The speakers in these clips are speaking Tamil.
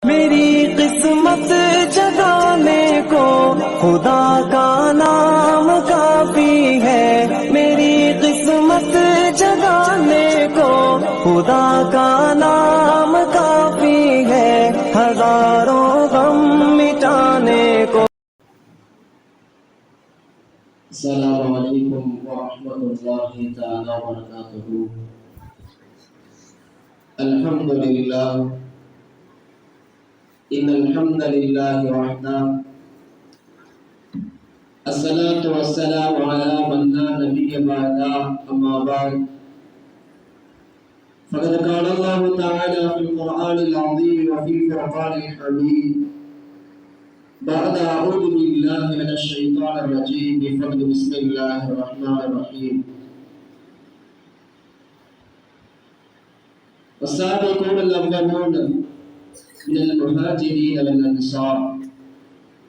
मेरी किस्मत जगाने को खुदा का नाम काफी है। मेरी किस्मत जगाने को खुदा का नाम काफी है। हजारों गम मिटाने को। अस्सलामु अलैकुम वरहमतुल्लाहि तआला वबरकातुहू। अल्हम्दुलिल्लाह इन्नल हम्दलिल्लाहि वहदा अस्सलातु वस्सलामु अला मन ला नबिय्य बअदा अम्मा बाद फ़क़द क़ाल अल्लाहु तआला फ़िल क़ुरआनिल अज़ीम व फ़िल फ़ुरक़ानिल हमीद बाद अऊज़ु बिल्लाहि मिनश शैतानिर रजीम बिस्मिल्लाहिर रहमानिर रहीम। والسابقون الأولون من المهاجرين والأنصار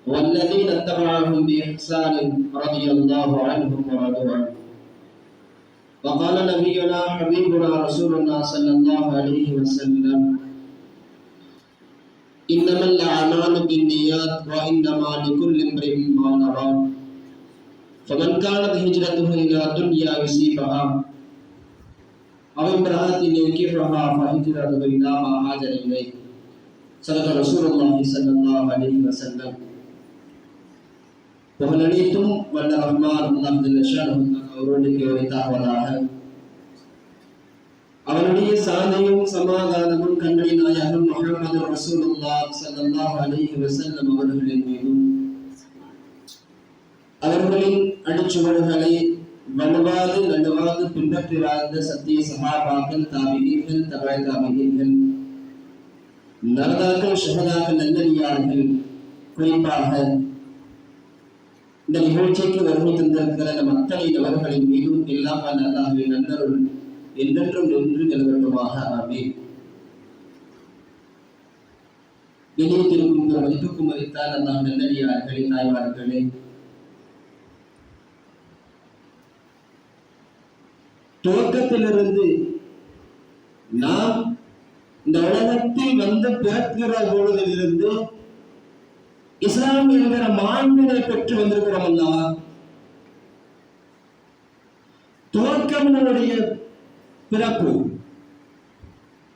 والذين اتبعهم بإحسان رضي الله عنهم ورضوا عنه. وقال نبينا حبيبنا رسول الله صلى الله عليه وسلم إنما الأعمال بالنيات وإنما لكل امرئ ما نوى فمن كانت هجرته إلى دنيا يصيبها أو امرأة ينكحها فهجرته إلى ما هاجر إليه. صدق رسول الله صلى الله عليه وسلم. புகழனைத்தும் வல்ல ரஹ்மான் அல்லாஹ் ஜல்ல ஷானஹு அவர்களுக்கு உரித்தாவதாக. அவருடைய சாந்தியும் சமாதானமும் கண்மணி நாயகம் முஹம்மது ரசூலுல்லாஹ் ஸல்லல்லாஹு அலைஹி வஸல்லம் அவர்களின் மீதும் அவர்களின் அடிச்சுவடுகளை வலுவாது நடுவாது பின்பற்றி வாழ்ந்த சத்திய சஹாபாக்கள், தாபிஈன்கள், தபஅ தாபிஈன்கள், நாதாக்கள், ஷஹதாக்கள், நல்லடியார்கள், குறிப்பாக இந்த நிகழ்ச்சிக்கு வருகை தந்திருக்கிற நம் அத்தனை நபர்களின் மீதும் எல்லாம் வல்ல அல்லாஹ்வின் நல்லருள் என்றென்றும் நின்று நிலவட்டுமாக. ஆமீன். இணையத்திற்கும் மதிப்புக்கும் மதித்தால் அல்லாஹ் நல்லடியார்களே, தாய்மார்களே, துவக்கத்திலிருந்து நாம் இந்த உலகத்தில் வந்து பிறக்கிற பொழுதிலிருந்து இஸ்லாம் என்கிற மாண்பினை பெற்று வந்திருக்கிறோம் அல்லவா? துவக்கம் நம்முடைய பிறப்பு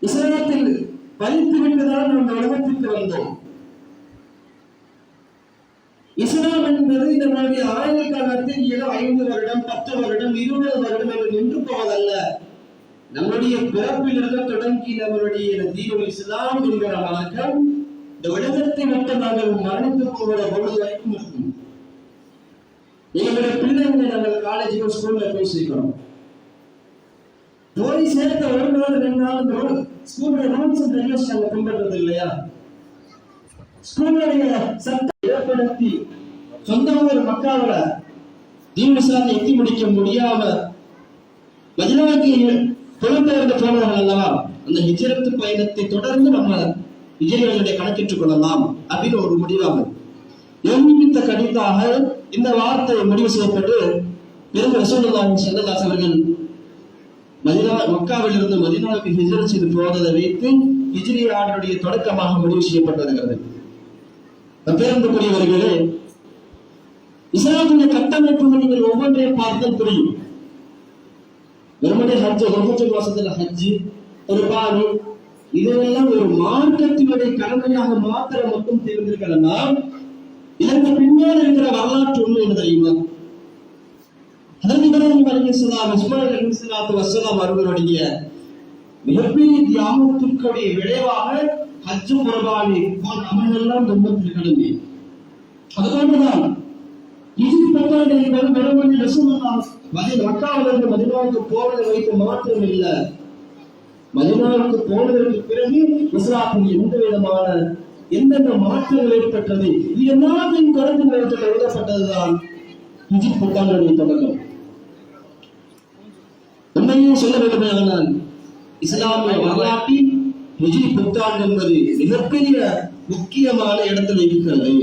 இஸ்லாத்தில் பதித்து விட்டுதான் நம்ம உலகத்திற்கு வந்தோம். இஸ்லாம் என்பது நம்முடைய ஆயுள் காலத்தில் ஏதோ 5 வருடம், 10 வருடம், 20 வருடம் என்று நின்று போவதல்ல. நம்முடைய பிறப்பிலிருந்து தொடங்கி நம்மளுடைய தீனுல் இஸ்லாம் என்கிற மார்க்கம் இந்த உலகத்தை விட்டு நாங்கள் மரணித்து போகிற பொழுது வரைக்கும் இருக்கும். எங்களுடைய பிள்ளைங்களை நாங்கள் காலேஜுக்கு ஸ்கூல்ல போய் சேர்க்கிறோம். போய் சேர்த்த 1 நாள் 2 நாள் ஸ்கூல்ல ரூல்ஸ் அண்ட் ரெகுலேஷன் நாங்கள் பின்பற்றது இல்லையா? ஸ்கூலுடைய சட்டத்தை ஏற்படுத்தி சொந்த ஊர் மக்காவோட தீன் இஸ்லாத்தை எத்தி முடிக்க முடியாம மதீனாவுக்கு புலம்பெயர்ந்து போனவர்கள் அல்லவா? அந்த ஹிஜ்ரத் பயணத்தை தொடர்ந்து நம்ம ஹிஜ்ரிகளுடைய கணக்கிட்டுக் கொள்ளலாம் அப்படின்னு ஒரு முடிவாகும். நியமித்த கடிதாக இந்த வார்த்தை முடிவு செய்யப்பட்டு பிறகு ரசூலுல்லாஹி ஸல்லல்லாஹு அலைஹி வஸல்லம் மக்காவில் இருந்து மதீனாவுக்கு ஹிஜ்ரத் செய்து போவதை வைத்து ஹிஜ்ரி ஆண்டுடைய தொடக்கமாக முடிவு செய்யப்பட்டு வருகிறது. பேருந்துக்குரியவர்களே, இஸ்லாமுடைய கட்டமைப்புகள் நீங்கள் ஒவ்வொன்றையும் பார்த்தால் புரியும். வெறுமனே ஹஜ், ரமஜான் மாசத்துல ஹஜ், குர்பானி, இதெல்லாம் ஒரு மார்க்கத்தினுடைய கடமையாக மாத்திரம் மட்டும் தெரிந்திருக்கிறனா, இதற்கு பின்னால் இருக்கிற வரலாற்று உண்மை என்ன தெரியுமா? அதற்கு இப்ராஹிம் அலைஹிஸ்ஸலாம், இஸ்மாயில் அலைஹிஸ்ஸலாத்து வஸ்ஸலாம் அவர்களுடைய மிகப்பெரிய தியாகத்திற்குடைய விளைவாக ஹஜ், குர்பானி போன்ற அமல்கள்லாம் இந்த உம்மத்தில் கடமை. அதுபோன்றுதான் ஹிஜ்ரி பத்தாண்டு என்பது வெறுமனே ரசூலுல்லாஹ் மக்காவிலிருந்து மதீனாவுக்கு போவதை வைத்து மாற்றம் இல்லை. மதீனாவுக்கு போனதற்கு பிறகு இஸ்லாத்தில் எந்த விதமான எந்தெந்த மாற்றங்கள் ஏற்பட்டது, இது எல்லாத்தையும் தொடர்ந்து நேரத்தில் எழுதப்பட்டதுதான் ஹிஜ்ரி புத்தாண்டுடைய தொடக்கம். உண்மையும் சொல்ல வேண்டுமானால் இஸ்லாமிய வரலாற்றில் ஹிஜ்ரி புத்தாண்டு என்பது மிகப்பெரிய முக்கியமான இடத்தில் இருக்கிறது.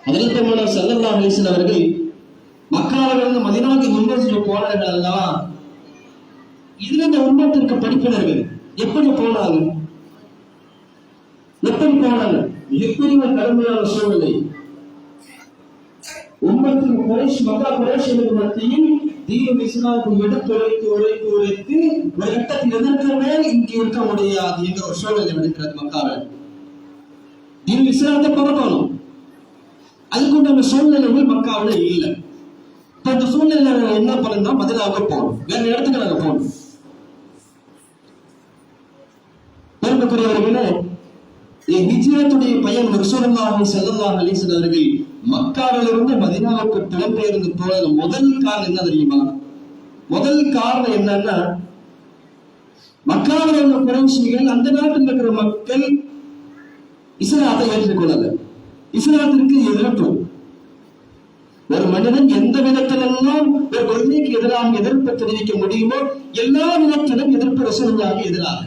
ஹஜ்ரத் பெருமானார் ஸல்லல்லாஹு அலைஹி வஸல்லம் அவர்கள் மக்காவிலிருந்து மதீனாவுக்கு ஹிஜ்ரத் போனார்கள் அல்லவா? இதுல இந்த உம்மத்திற்கு படிப்பினர்கள் எப்படி போனார்கள்? மிகப்பெரிய கடுமையான சூழ்நிலை. உம்மத்தின் குறைஷ் மக்கா குறைஷின் மத்தியில் தீனுல் இஸ்லாத்தை எடுத்துரைத்து ஒரு கட்டத்தில் எதிர்க்கவே இங்கே இருக்க முடியாது என்ற ஒரு சூழ்நிலை எடுக்கிறது. மக்காவில் தீனுல் இஸ்லாத்தை பரப்பணும், அதுக்குண்டான சூழ்நிலைகள் மக்காவில் இல்லை. இப்ப அந்த சூழ்நிலை என்ன பண்ணா மதீனாவுக்கு போகணும், வேற இடத்துக்கு நாங்க போகணும். பெருமைக்குரியவர்களே, ஹிஜ்ரத்துடைய பயன் ரசூலுல்லாஹி ஸல்லல்லாஹு அலைஹி வஸல்லம் அவர்கள் மக்காவிலிருந்து மதீனாவுக்கு புலம்பெயர்ந்து போனது முதல் காரணம் என்ன தெரியுமா? முதல் காரணம் என்னன்னா, மக்காவில் உள்ள குறைஷிகள், அந்த நாட்டில் இருக்கிற மக்கள் இஸ்லாத்தை ஏற்றுக்கொள்ளல. இஸ்லாத்திற்கு எதிர்ப்பு. ஒரு மனிதன் எந்த விதத்திலெல்லாம் ஒரு கொள்கைக்கு எதிராக எதிர்ப்பு தெரிவிக்க முடியுமோ எல்லா விதத்திலும் எதிர்ப்பு ரசூலுல்லாஹி எதிராக.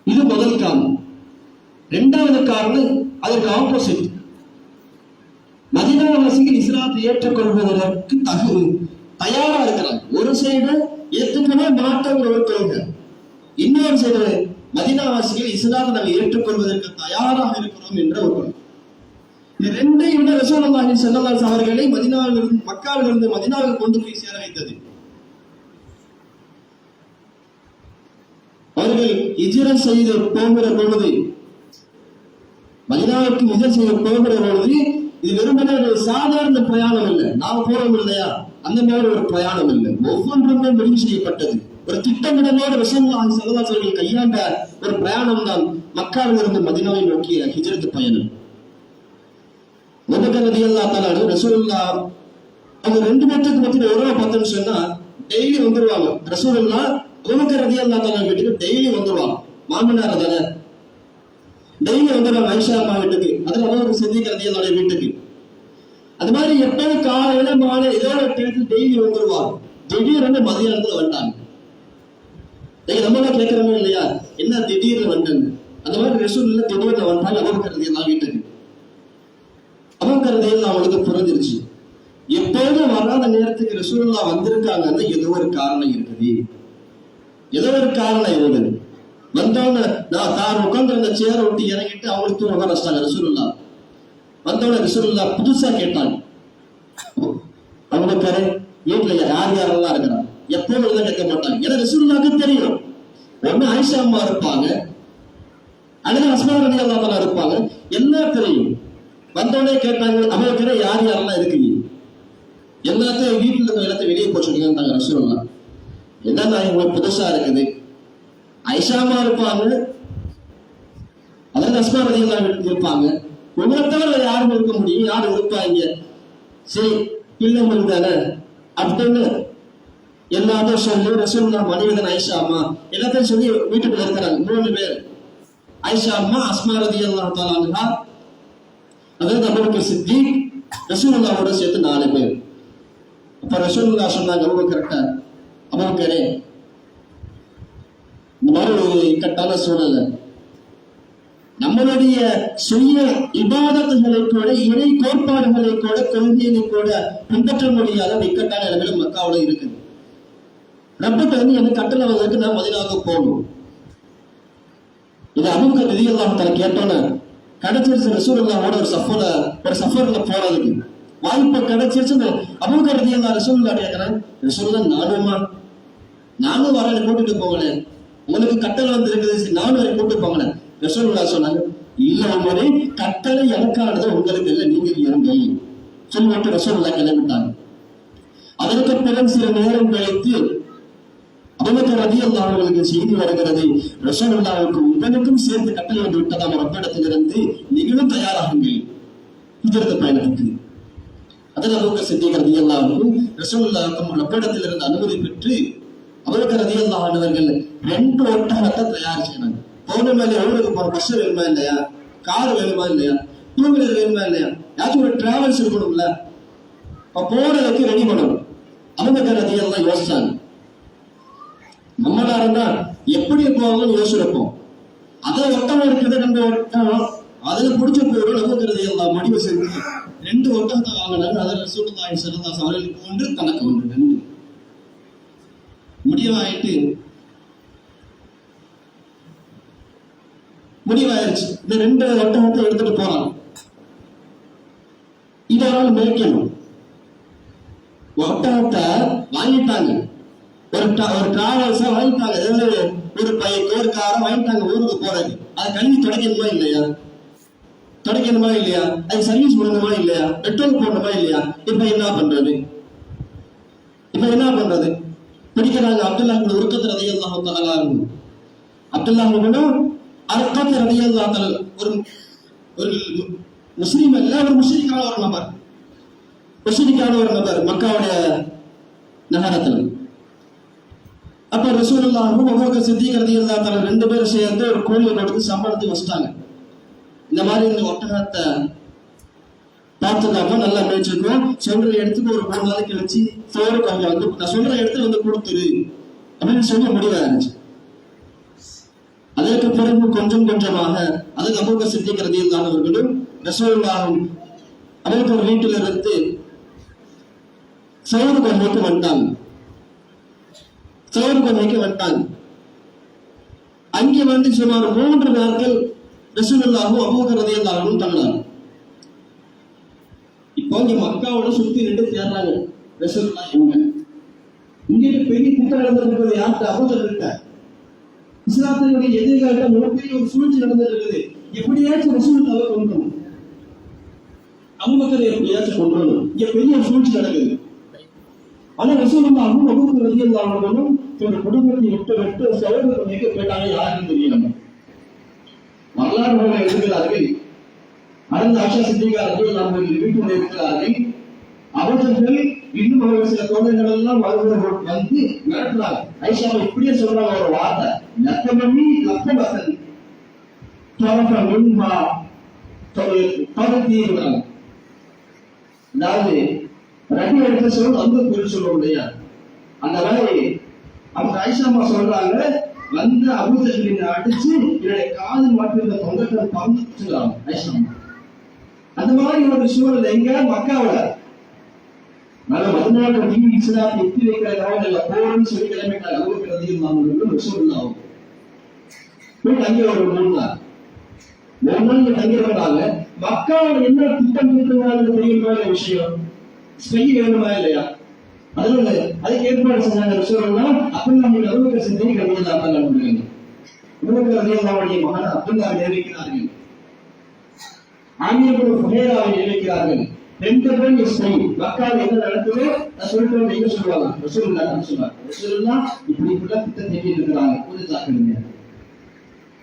இது முதல் காரணம். இரண்டாவது காரணம் அதற்கு ஆப்போசிட். மதீனாவாசிகள் இஸ்லாத்தை ஏற்றுக்கொள்வதற்கு தயாரா இருக்கிறாங்க. ஒரு சைடு ஏற்றுக்கவே மாட்டோங்கிற ஒரு கொள்கை, இன்னொரு சைடு மதீனாவாசிகள் இஸ்லாத்தை நாங்கள் ஏற்றுக்கொள்வதற்கு தயாராக இருக்கிறோம் என்ற ஒரு கொள்கை. இந்த ரெண்டையும் விட ரசூலுல்லாஹி ஸல்லல்லாஹு அலைஹி அவர்களை மதீனாவிலிருந்து மக்காவிலிருந்து மதீனாவில் கொண்டு போய் சேர வைத்தது. அவர்கள் ஹிஜ்ரத் செய்து போகிற பொழுது, மதீனாவுக்கு ஹிஜ்ரத் செய்து போகிற பொழுது, இது வெறுமனே ஒரு சாதாரண பிரயாணம் இல்லை. நாம் போறோம் இல்லையா, அந்த மாதிரி ஒரு பிரயாணம் இல்லை. ஒவ்வொன்றுமே முடிவு செய்யப்பட்டது. ஒரு திட்டமிடலோடு ரசூலுல்லாஹி ஸல்லல்லாஹு அலைஹி வஸல்லம் கையாண்ட ஒரு பிரயாணம் தான் மக்காவிலிருந்து மதீனாவை நோக்கிய ஹிஜ்ரத் பயணம். அபூபக்கர் ரலியல்லாஹு தஆலா ரசூலுல்லாஹ் அவங்க ரெண்டு பேருக்கு மத்தியில் உறவை பார்த்தோம்னு சொன்னா டெய்லி வந்துருவாங்க. ரசூலுல்லாஹ் அபூபக்கர் ரலியல்லாஹு தஆலா வீட்டுக்கு டெய்லி வந்துருவாங்க. மாமனார் தானே, டெய்லி வந்துருவாங்க ஆயிஷா அம்மா வீட்டுக்கு, அதுல அபூபக்கர் சித்திக் ரலியல்லாஹு வீட்டுக்கு. அது மாதிரி எப்பவும் காலையில மாலை ஏதோ ஒரு டயத்துல டெய்லி வந்துருவாங்க. திடீர்னு மதியானத்துல வந்துட்டாங்க. நம்ம கேட்கிறோமே இல்லையா, என்ன திடீர்னு வந்தாங்க? அந்த மாதிரி ரசூலுல்லாஹ் திடீர்னு வந்தாங்க அபூபக்கர் ரலியல்லாஹு வீட்டுக்கு. அபூபக்கர் ரலியல்லாஹு அவங்களுக்கு புரிஞ்சிருச்சு, எப்போதும் வராத நேரத்துக்கு ரசூலுல்லாஹ் வந்திருக்காங்கன்னா ஏதோ ஒரு காரணம் இருக்குது, ஏதோ ஒரு காரணம் இருக்குது. வந்தவங்க நான் தான் உட்கார்ந்து அந்த சேரை விட்டு இறங்கிட்டு அவங்களுக்கு உட்கார வச்சிட்டாங்க ரசூலுல்லாஹ். வந்தவங்க ரசூலுல்லாஹ் புதுசா கேட்டாங்க, அபூபக்கர் வீட்டுல யார் யாரெல்லாம் இருக்கிறாங்க? எப்போதும் எல்லாம் கேட்க மாட்டாங்க. ஏன்னா ரசூலுல்லாஹ்க்கு தெரியும், ஒண்ணு ஆயிஷா அம்மா இருப்பாங்க, அல்லது அஸ்மா ரலியல்லாஹு அன்ஹா இருப்பாங்க, எல்லாம் தெரியும். வந்தோடனே கேட்டாங்க, அபூபக்கர் யார் யாரெல்லாம் இருக்கீங்க? எல்லாத்தையும் வீட்டுல இருக்க இடத்தை வெளியே போச்சுட்டாங்க ரசூலுல்லாஹ். என்னன்னா உங்களுக்கு புதுசா இருக்குது, ஐஷாமா இருப்பாங்க, அதாவது அஸ்மா ரலியல்லாஹு இருப்பாங்க, உங்களை தவிர யாரும் இருக்க முடியும், யாரும் இருப்பாங்க, சரி பிள்ளைங்க தானே அப்படின்னு எல்லாத்தையும் சொல்லி ரசூலுல்லாஹ் மனைவிதான் ஐஷா அம்மா எல்லாத்தையும் சொல்லி வீட்டுக்குள்ள இருக்கிறாங்க. 3 பேர், ஐஷா அம்மா, அஸ்மா ரலியல்லாஹு தஆலா அன்ஹா, அதாவது அபூபக்கர் சித்திக், ரசூலுல்லாஹோட சேர்த்து 4 பேர். அப்ப ரசூலுல்லாஹ் சொன்னாங்க அபூபக்கர்ட்ட, அபூபக்கரே இந்த மாதிரி ஒரு இக்கட்டான சூழல், நம்மளுடைய சுய இபாதத்துகளை கூட இறை கோட்பாடுகளை கூட கொள்கையை கூட பின்பற்ற முடியாத இக்கட்டான நிலைமையில மக்காவோட இருக்குது. ரப்பட்ட வந்து எனக்கு கட்டளை வந்ததுக்கு நான் மதீனாவுக்கு போகணும். இது அபூபக்கர் ரலியல்லாஹு தஆலா கேட்டோன்னு கிடைச்சிருச்சு ரசூலுல்லாஹோட ஒரு சஃபர்ல போறதுக்கு வாய்ப்பு கிடைச்சிருச்சு. அபூபக்கர் ரலியல்லாஹு ரசூலுல்லாஹ் கேட்கிறேன், ரசூலுல்லாஹ் நானும் வரேன், கூட்டிட்டு போங்களேன், உங்களுக்கு கட்டளை வந்து இருக்குது, நானும் வரை கூட்டிட்டு போங்களேன். ரசூலுல்லாஹ் சொன்னாங்க, இல்ல உமரே, கட்டளை எனக்கானது, உங்களுக்கு இல்லை, நீங்க இருங்க சொல்லிட்டு ரசூலுல்லாஹ் கிளம்பிட்டாங்க. அதற்கு பிறகு சில நேரம் கழித்து அபூபக்கர் ரலியல்லாஹு அவர்களுக்கு செய்தி வருகிறது, ரசூலுல்லாஹ்வுக்கு உங்களுக்கும் சேர்ந்து கட்டளை வந்து விட்டதாம் ரப்பிடத்திலிருந்து, நீங்களும் தயாராகுங்கள் ஹிஜ்ரத் பயணத்துக்கு. அதில் அபூபக்கர் சித்திக் ரலியல்லாஹு ரசூலுல்லாஹ்வுக்கு ரப்பிடத்திலிருந்து அனுமதி பெற்று அபூபக்கர் ரலியல்லாஹு அவர்கள் 2 ஒட்டகத்தை தயார் செய்யறாங்க. போன மேலே எவ்வளவு பஸ் வேணுமா இல்லையா, கார் வேணுமா இல்லையா, 2 வீலர் வேணுமா இல்லையா, யாச்சும் ஒரு டிராவல்ஸ் இருக்கணும்ல, போறதுக்கு ரெடி பண்ணணும். அபூபக்கர் ரலியல்லாஹு யோசிச்சாங்க, நம்மளா இருந்தா எப்படி போவாங்கன்னு யோசிச்சிருப்போம். அதை ஒட்டகம் இருக்கிறத 2 ஒட்டகம் அதுல பிடிச்ச போயிடும். அபூபக்கர் ரலியல்லாஹு முடிவு செஞ்சு 2 ஒட்டகத்தை வாங்கினாங்க. அதில் ரசூலுல்லாஹி ஸல்லல்லாஹு அலைஹி அவர்களுக்கு ஒன்று, தனக்கு ஒன்று, 2 முடிவாயிட்டு முடிவாயிருச்சு. இந்த 2 ஒட்டகத்தை எடுத்துட்டு போறான். இதனால் மேய்க்கணும். ஒட்டகத்தை வாங்கிட்டாங்க, ஒரு டிராவல்ஸா வாங்கிட்டாங்க, ஒரு பைக்கு ஒரு காரை வாங்கிட்டாங்க ஊருக்கு போறது. அது கல்வி தொடக்கணுமா இல்லையா? தொடக்கணுமா இல்லையா? அது சர்வீஸ் பண்ணணுமா இல்லையா? பெட்ரோல் போடணுமா இல்லையா? இப்ப என்ன பண்றது? படிக்கிறாங்க. அப்துல்லா இப்னு உர்கத் ரலியல்லாஹு தஆலா அன்ஹு. அப்துல்லா இப்னு உர்கத் ரலியல்லாஹு தஆலா ஒரு முஸ்லிம் அல்ல, ஒரு முஷ்ரிக்கான ஒரு நபர் மக்காவுடைய நகரத்தில். அப்ப ரசூலுல்லாஹும் அபூபக்கர் சித்திக் ரலியல்லாஹு தஆலா 2 பேரும் சேர்ந்து ஒரு கோயிலை கொடுத்து சம்பளத்துக்கு வச்சிட்டாங்க. இந்த மாதிரி இந்த ஒட்டகத்தை பார்த்துக்காம நல்லா மேய்ச்சிருக்கோம், சொல்ற இடத்துக்கு ஒரு 3 நாளைக்கு வச்சு சோறு கொஞ்சம் வந்து நான் சொல்ற இடத்துல வந்து கொடுத்துரு அப்படின்னு சொல்லி முடிவாயிருச்சு. அதற்கு பிறகு கொஞ்சம் கொஞ்சமாக அதுக்கு அபூபக்கர் சித்திக் ரலியல்லாஹு அவர்களும் ரசூலுல்லாஹும் அவர்கள் வீட்டில் இருந்து சோறு கொஞ்சமைக்கு வந்துட்டாங்க. அங்கே வந்து சுமார் 3 நாட்கள் ரசூலுல்லாஹும் அபூபக்கர் ரலியல்லாஹு அன்ஹு தங்கினாங்க. இப்போ இங்க மக்காவோட சுத்தி 2 தேடுறாங்க. ரசூலுல்லாஹ் இங்க பெரிய கூட்டம் நடந்திருக்கிறது. யார்கிட்ட? அபூபக்கர் கிட்ட. இஸ்லாத்தினுடைய எதிர்கால மிகப்பெரிய ஒரு சூழ்ச்சி நடந்திருக்குது. எப்படியாச்சும் ரசூலுல்லாஹை கொன்றணும், அபூபக்கரை எப்படியாச்சும் கொன்றணும். இங்க பெரிய ஒரு சூழ்ச்சி நடக்குது. ஆனா ரசூலுல்லாஹும் அபூபக்கர் ரலியல்லாஹு அன்ஹுவும் தன்னுடைய குடும்பத்தை விட்டு சகோதரர்கள் எங்க போயிட்டாங்க யாருன்னு தெரியல. வரலாறு இருக்கிறார்கள். அனந்த ஆஷா சித்திகா ரலியல்லாஹு அன்ஹு வீட்டுக்குள்ளே இருக்கிறார்கள். அவர்கள் இன்னும் ஒரு சில தோழர்கள் எல்லாம் வந்து மிரட்டுறாங்க. ஐஷாவை இப்படியே சொல்றாங்க ஒரு வார்த்தை, லக்கமணி லக்கமசன் தோற்ற முன்பா தொலைத்தீர்கிறாங்க. அதாவது ரவி எடுத்த சொல்ல அந்த குறி சொல்ல இல்லையா? அந்த மாதிரி அவங்க ஐஷாமா சொல்றாங்க, வந்து அபூஜஹில் அடிச்சு என்னுடைய காது மாற்றிருந்த தொங்கத்தை பறந்துச்சுங்கிறாங்க ஐஷாமா. அந்த மாதிரி ஒரு சூழல் எங்க? மக்காவுல. நல்ல மதுநாட்டு தீவி இஸ்லாத்தை எத்தி வைக்கிறதாக போறன்னு சொல்லி கிளம்பிட்டாங்க. அபூபக்கர் ரலியல்லாஹு அன்ஹு ரசூலுல்லாஹ் போய் தங்கி ஒரு 3 நாள் தங்கி இருக்கிறாங்க. மக்காவுல என்ன திட்டம் இருக்கிறாங்க தெரியுமா? விஷயம் ஸ்பெய் வேணுமா இல்லையா? அதுக்கு ஏற்பாடு செஞ்சாங்க ரசூலுல்லாஹ். அப்துல்லாஹ் இப்னு அபூபக்கர் சித்திக் ரலியல்லாஹு அன்ஹு அபூபக்கர் ரலியல்லாஹு அன்ஹுடைய மகன் அப்துல்லாஹ் நியமிக்கிறார்கள். ஆமீர் இப்னு ஃபுஹைராவை நியமிக்கிறார்கள். 2 பேரும் ஸ்பெய். மக்காவில் என்ன நடக்குது சொல்லிட்டு நீங்க சொல்லுவாங்க. ரசூலுல்லாஹ் சொல்றாங்க, ரசூலுல்லாஹ் இப்படி திட்டம் தீட்டி இருக்கிறாங்க, கொஞ்சம் ஜாக்கிரதையா.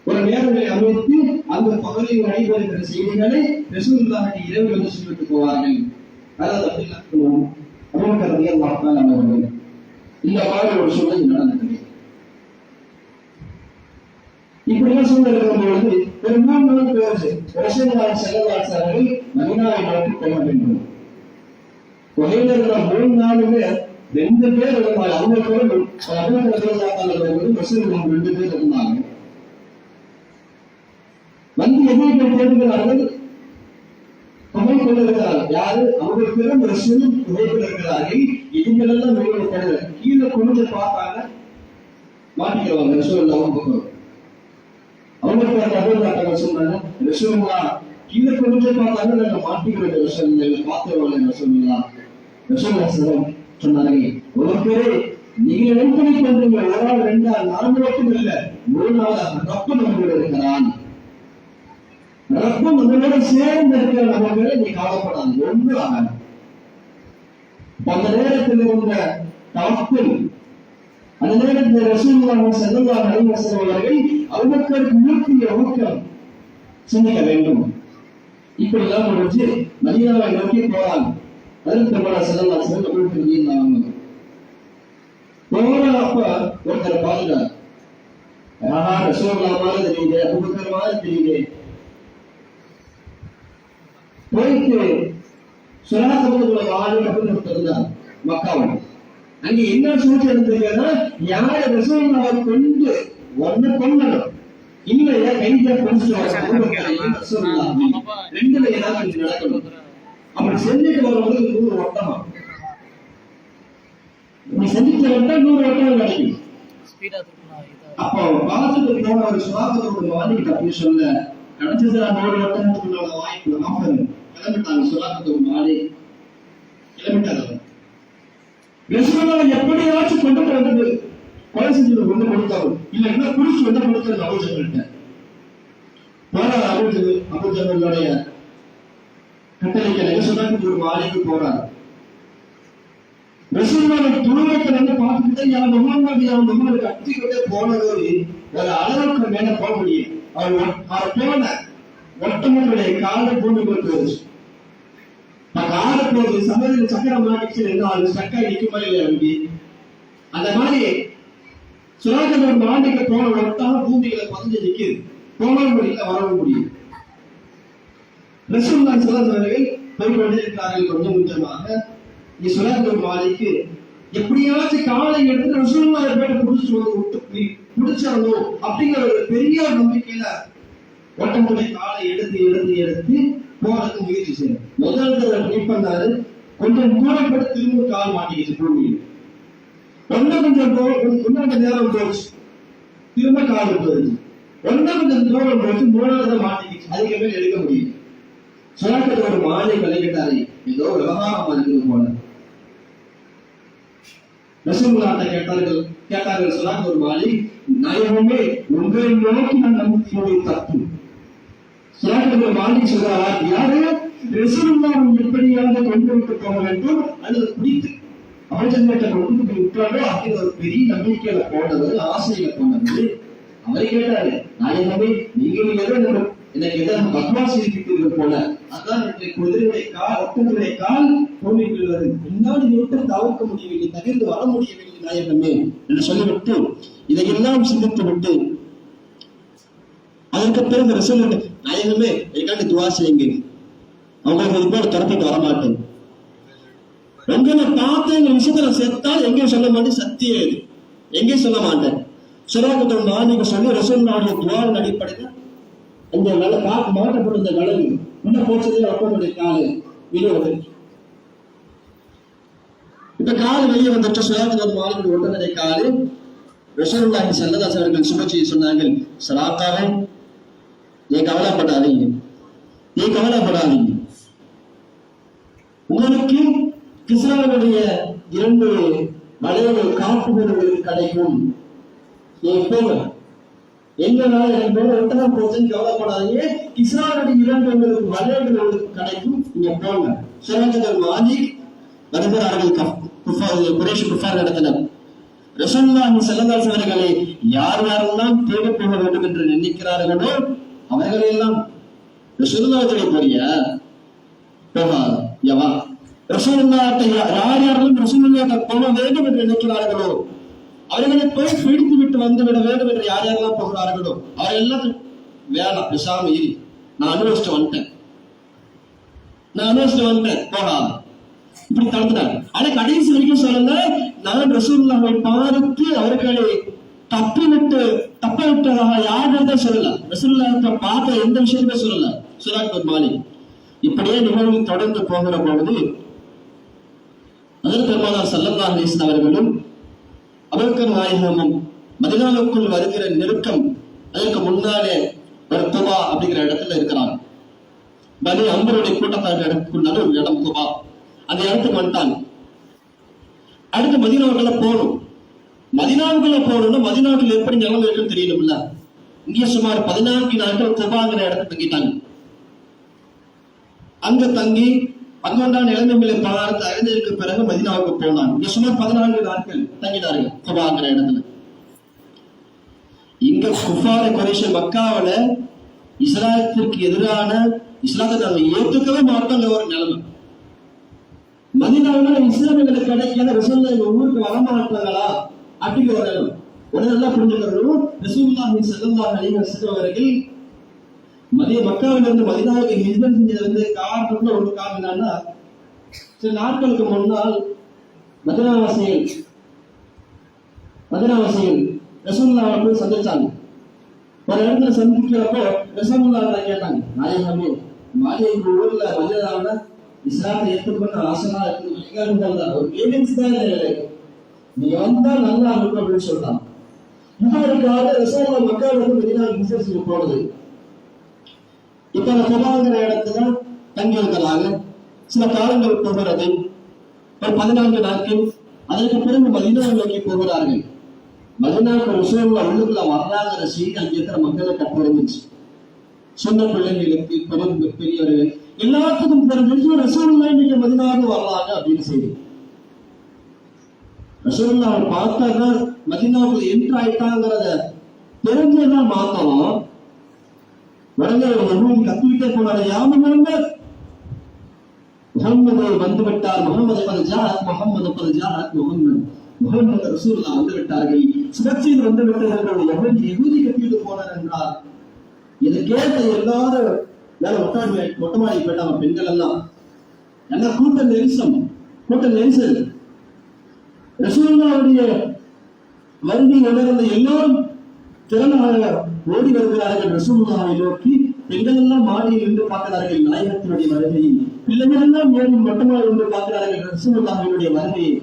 ஒரு நேரங்களை அமைத்து அந்த பகுதியில் நடைபெறுகிற செய்திகளை ரசூலுல்லாஹ் இரவு வந்து சொல்லிட்டு போவார்கள். அதாவது அபூபக்கர் ரலியல்லாஹு அன்ஹு இந்த மாதிரி ஒரு சூழல் நடந்தது. இப்படிலாம் சூழல் இருக்கும்பொழுது ஒரு 3 நாள் பேரு ரசூலுல்லாஹி ஸல்லல்லாஹு அலைஹி வஸல்லம் மதீனாவை நோக்கி போக வேண்டும். கோயிலில் இருக்கிற 3 நாளுமே 2 பேர் இருந்தாங்க. அவங்க பேரும் அபூபக்கர் ரலியல்லாஹு அன்ஹு ரசூலுல்லாஹ் 2 பேர் இருந்தாங்க. வந்து எதிர்ப்பு தேடுகிறார்கள், கொண்டிருக்கிறார்கள். யாரு? அவர்களுக்கு ரசூலும் இருக்கிறார்கள். இதுங்களெல்லாம் வெளியே தேடல. கீழே கொண்டு பார்த்தாங்க, மாட்டிக்கிறவாங்க. ரசூலுல்லாஹ் அவங்களுக்கு அந்த அபூபக்கர் சொன்னாங்க, ரசூலுல்லாஹ் கீழே கொண்டு பார்த்தாங்க, நாங்க மாட்டிக்கிறோம் ரசூலுல்லாஹ், பார்த்தவங்க ரசூலுல்லாஹ். ரசூலுல்லாஹ் சொன்னார்கள், ஒருவரே நீங்க எப்படி பண்றீங்க? ஒரு நாள் 2 நாள் 4 மட்டும் இல்ல, 3 நாளாக ரப்பு நம்மளோட இருக்கிறான். ரப்பம் நம்மளோட சேர்ந்து இருக்கிற நம்மளோட நீ கவலைப்படாது, ஒன்றும் ஆகாது. அந்த நேரத்தில் இருந்த தவக்குல், அந்த நேரத்தில் ரசூலுல்லாஹி ஸல்லல்லாஹு அலைஹி வஸல்லம் அவர்கள் அபூபக்கருக்கு மூக்கிய ஊக்கம் சிந்திக்க வேண்டும். இப்படிலாம் முடிஞ்சு மதீனாவை நோக்கி போறாங்க. அதற்கு பெருமானார் ஸல்லல்லாஹு அலைஹி வஸல்லம் அபூபக்கர் போறப்ப ஒருத்தர் பாருங்க, ரசூலுல்லாஹ் மாதிரி தெரியுங்க, அபூபக்கர் மாதிரி தெரியுங்க. போயிட்டு சுராசபத்துக்குள்ள ஆளு அப்படின்னு ஒருத்தர் இருந்தார் மக்காவில். அங்க என்ன சூழ்ச்சி இருந்ததுன்னா, யார ரசூலுல்லாஹை கொண்டு ஒன்னு கொல்லணும், இல்லையா கையில கொண்டு 2ல ஏதாவது நடக்கணும். அப்படி செஞ்சுட்டு வரும்போது 100 வட்டமா, இப்படி செஞ்சுட்டு வந்தா 100 வட்டம் கிடைக்கும். அப்போ பார்த்துட்டு போன ஒரு சுறாக்கத்தோட மாலிகிட்ட அப்படி சொல்ல கிடைச்சது அதோட ஒட்டகத்துக்குள்ள வாய்ப்பு ஆஃபர் கிளம்பிட்டாங்க. சுறாக்கத்தோட மாலி கிளம்பிட்டாங்க. எப்படியாச்சும் கொண்டு வந்தது கொலை செஞ்சது கொண்டு கொடுத்தாரு, இல்லைன்னா குடிச்சு கொண்டு கொடுத்தது அபூஜஹல்கிட்ட. போற அபூஜஹலுடைய கட்டளைக்கு சுறாக்கத்தோட மாலிக்கு போறாரு. ரசூலுல்லாஹ் துருவத்தை வந்து பார்த்துக்கிட்டே முகமது கட்டிக்கிட்டே போனது ஒரு அளவுக்கு மேல போக முடியும். அவர் போன ஒட்டமுடைய காலை பூமி கொடுத்து காலை போது சமயத்தில் சக்கரம் மாட்டிச்சு இருந்தாலும் சக்கரை நிற்குமா இல்லை அப்படி அந்த மாதிரி சுராக்கத்தோட மாண்டிக்கு போன ஒட்டாக பூமிகளை பதிஞ்சு நிற்குது. போகவும் முடியல, வரவும் முடியும். ரசூலுல்லாஹ் ஸல்லல்லாஹு அலைஹி வஸல்லம் போய் கொண்டிருக்கிறார்கள். கொஞ்சம் கொஞ்சமாக நீ சுராக்கத்தோட மாலிக்கு எப்படியாச்சும் காலை எடுத்து ரசூலுல்லாஹ் பேட்ட புடிச்சிடணும் அப்படிங்கிற ஒரு பெரிய நம்பிக்கையில ஒட்டமுடைய காலை எடுத்து போறதுக்கு முயற்சி செய்யணும். முதல் தடவை ட்ரை பண்ணாரு, கொஞ்சம் தூரப்பட்டு திரும்ப கால் மாட்டிக்கிச்சு பூமியில். கொஞ்சம் நேரம் போச்சு, திரும்ப கால் போயிடுச்சு. கொஞ்சம் தூரம் போச்சு, மூணாவது மாட்டிக்கிச்சு. அதுக்கு மேல எடுக்க முடியும். சுராக்கத்தோட மாலை விளையிட்டாரு, ஏதோ விவகாரமா இருக்குது போல. ரசூலுல்லாஹ் கேட்டார்கள் சுராக்கத்தோட மாலை, நாயகமே உங்களை நோக்கி நான் நம்பிக்கையுடைய தப்பு. சுராக்கத்தோட மாலை சொல்றார், யாரு ரசூலுல்லாஹ் எப்படியாக கொண்டு விட்டு போக வேண்டும் அல்லது குடித்து அவர்கிட்ட கொண்டு போய் விட்டாரோ அப்படிங்கிற ஒரு பெரிய நம்பிக்கையில போனது, ஆசையில போனது. அவரை கேட்டாரு, நாயகமே நீங்க எனக்கு எதாவது பத்மாசி இருக்கிறது போல, அதான் குதிரையுடைய கால் ஒட்டனுடைய கால் பூமிக்கு பின்னாடி விட்டு தவிர்க்க முடியவில்லை, தகிர்ந்து வர முடியவில்லை நாயகமே என்று சொல்லிவிட்டு இதையெல்லாம் சிந்தித்து விட்டு அதற்கு பிறகு ரசூல் நாயகமே எங்காண்டு துவா செய்யுங்க, அவங்களுக்கு இது போல துரப்பிட்டு வரமாட்டேன், உங்களை பார்த்து இந்த விஷயத்துல செத்தால் எங்கேயும் சொல்ல மாட்டேன், சத்தியம் எங்கேயும் சொல்ல மாட்டேன். சுராக்கத்தோட மாலிக சொல்லி ரசூலுல்லாஹ்வுடைய துஆவின் அடிப்படையில் அந்த நல்ல காத்து மாற்றப்பட்ட நலவு உள்ள போச்சதே ஒட்டமுடைய காலு வெளியே வந்துருச்சு. இப்ப கால் வெளியே வந்துட்டு சுராக்கத்தோட மாலிக ஒட்டமுடைய காலு ரசூலுல்லாஹி ஸல்லல்லாஹு அலைஹி வஸல்லம் சுபச்சி சொன்னாங்க, சராக்காவே நீ கவலைப்படாதீங்க, உங்களுக்கு கிஸ்ராவுடைய 2 வளையல் காப்புகளுக்கு கிடைக்கும். நீ போங்க, எங்களால் எனக்கு போல ஒட்டகம் போச்சுன்னு கவலைப்படாதீங்க, கிஸ்ராவுடைய 2 உங்களுக்கு வளையல்கள் கிடைக்கும், நீங்க போங்க. சுராக்கத்தோட மாலிக் வருகிறார்கள் குறைஷ் குஃபார் இடத்துல. ரசூலுல்லாஹி ஸல்லல்லாஹு அலைஹி வஸல்லம் யாரெல்லாம் தேடி போக வேண்டும் என்று நினைக்கிறார்களோ அவர்களெல்லாம் ரசூலுல்லாஹ்வுடைய போறியா போகாத யவா ரசூலுல்லாஹ்ட்ட யாரெல்லாம் ரசூலுல்லாஹ்ட்ட போக வேண்டும் என்று நினைக்கிறார்களோ அவர்களை போய் பிடித்து விட்டு வந்து விட வேண்டும் என்று யாரெல்லாம் போகிறார்களோ அவரெல்லாம் வேணாம், பேசாம இரு, நான் அனுபவிச்சுட்டு வந்துட்டேன் போகாத இப்படி தடுத்துட்டாங்க. ஆனா கடைசி வரைக்கும் சொல்லுங்க, நான் ரசூலுல்லாஹ்வை பார்த்து அவர்களை தப்ப விட்டதாக யாரும் சொல்லல, ரசூலுல்லாஹ்வை பார்த்த எந்த விஷயமே சொல்லல சுராக்கத்தோட மாலிக். இப்படியே நிகழ்வு தொடர்ந்து போகிற பொழுது ஹஜ்ரத் பெருமானார் ஸல்லல்லாஹு அலைஹி வஸல்லம் அவர்களும் அபூபக்கர் நாயகமும் மதீனாவுக்குள் வருகிற நெருக்கம், அதற்கு முன்னாலே ஒரு குபா அப்படிங்கிற இடத்துல இருக்கிறாங்க. பனி அம்பருடைய கூட்டத்தாருக்குள்ள ஒரு இடம் குபா, அந்த இடத்துக்கு வந்துட்டாங்க. அடுத்து மதீனாவுக்குள்ள போகணும். மதீனாவுக்குள்ள மதீனாவுக்குள்ள எப்படி நிலைமை இருக்குன்னு தெரியணும்ல. இங்கே சுமார் 14 நாட்கள் குபாங்கிற இடத்துல தங்கிட்டாங்க. அங்க தங்கி 11ஆம் நிலைமைகளை பார்த்து அறிந்ததற்கு பிறகு மதீனாவுக்கு போனாங்க. இங்க சுமார் 14 நாட்கள் தங்கினார்கள் குபாங்கிற இடத்துல. இங்க குஃபார குறைஷ் மக்காவில இஸ்லாத்திற்கு எதிரான இஸ்லாத்தை நாங்கள் ஏற்றுக்கவே மாட்டோங்க ஒரு நிலைமை. மதீனாவுல இஸ்லாமியர்களுக்கு கிடைக்காத ரசூலுல்லாஹ் ஊருக்கு வரமாட்டாங்களா அப்படிங்கிற ஒரு நிலைமை. உடனெல்லாம் புரிஞ்சுக்கிறோம். ரசூலுல்லாஹி ஸல்லல்லாஹு அலைஹி வஸல்லம் அவர்கள் மக்காவிலிருந்து மதீனாவுக்கு ஹிஜ்ரத் செஞ்சது காரணம் ஒரு காரணம் என்னன்னா, சில நாட்களுக்கு முன்னால் மதீனாவாசிகள் ரசூலுல்லாஹ்வை போய் சந்திச்சாங்க. ஒரு இடத்துல சந்திக்கிறப்போ ரசூலுல்லாஹ் கேட்டாங்க, நாயகமே மாலிக் ஊர்ல மதீனாவுல இஸ்லாத்தை ஏற்றுக்கொண்டு ஆசனா ஒரு ஏஜென்சி தான் நீங்க வந்தா நல்லா இருக்கும் அப்படின்னு சொல்றாங்க. புகாருக்காக ரசூலுல்லாஹ் மக்காவிலிருந்து மதீனாவுக்கு ஹிஜ்ரத் செய்ய போனது. இப்ப அந்த குபாங்கிற இடத்துல தங்கி இருக்கிறாங்க. சில காலங்கள் போகிறது, ஒரு 14 நாட்கள். அதற்கு பிறகு மதீனாவை நோக்கி போகிறார்கள். மதீனாவுக்கு ரசூலுல்லாஹ் உள்ளுக்குள்ள வர்றாங்கிற செய்தி அங்க இருக்கிற மக்களை கட்டறிஞ்சிச்சு. சொந்த பிள்ளைகளுக்கு பெரியவர்கள் எல்லாத்துக்கும் தெரிஞ்சு ரசூலுல்லாஹ் இன்னைக்கு மதீனாவுக்கு வர்றாங்க அப்படின்னு செய்தி. ரசூலுல்லாஹ் அவர் பார்த்தாதான் மதீனாவுக்குள்ள என்ட்ரு ஆயிட்டாங்கிறத தெரிஞ்சதான் மாத்தணும். உடனே கத்திக்கிட்டே போனாரு, யா முஹம்மது, முஹம்மது வந்து விட்டார், முஹம்மது ரசூலுல்லாஹ் வந்து விட்டார்கள், சுரட்சியில் வந்து விட்டார்கள். யஹூதி கத்திட்டு போனார் என்றார். இதை கேட்ட எல்லாரும் மேல மொட்டை மாடி போயிட்டாங்க. பெண்கள் எல்லாம் என்ன கூட்ட நெரிசல். ரசூலுல்லாஹ்வுடைய வருகை உணர்ந்த எல்லோரும் திறனாக ஓடி வருகிறார்கள் ரசூலுல்லாஹை நோக்கி. பெண்கள் எல்லாம் மாடியில் இருந்து பார்க்கிறார்கள் நாயகத்தினுடைய வருகையை. பிள்ளைகள் எல்லாம் ஏறி மொட்டமாக இருந்து பார்க்கிறார்கள் ரசூலுல்லாஹினுடைய வருகையை.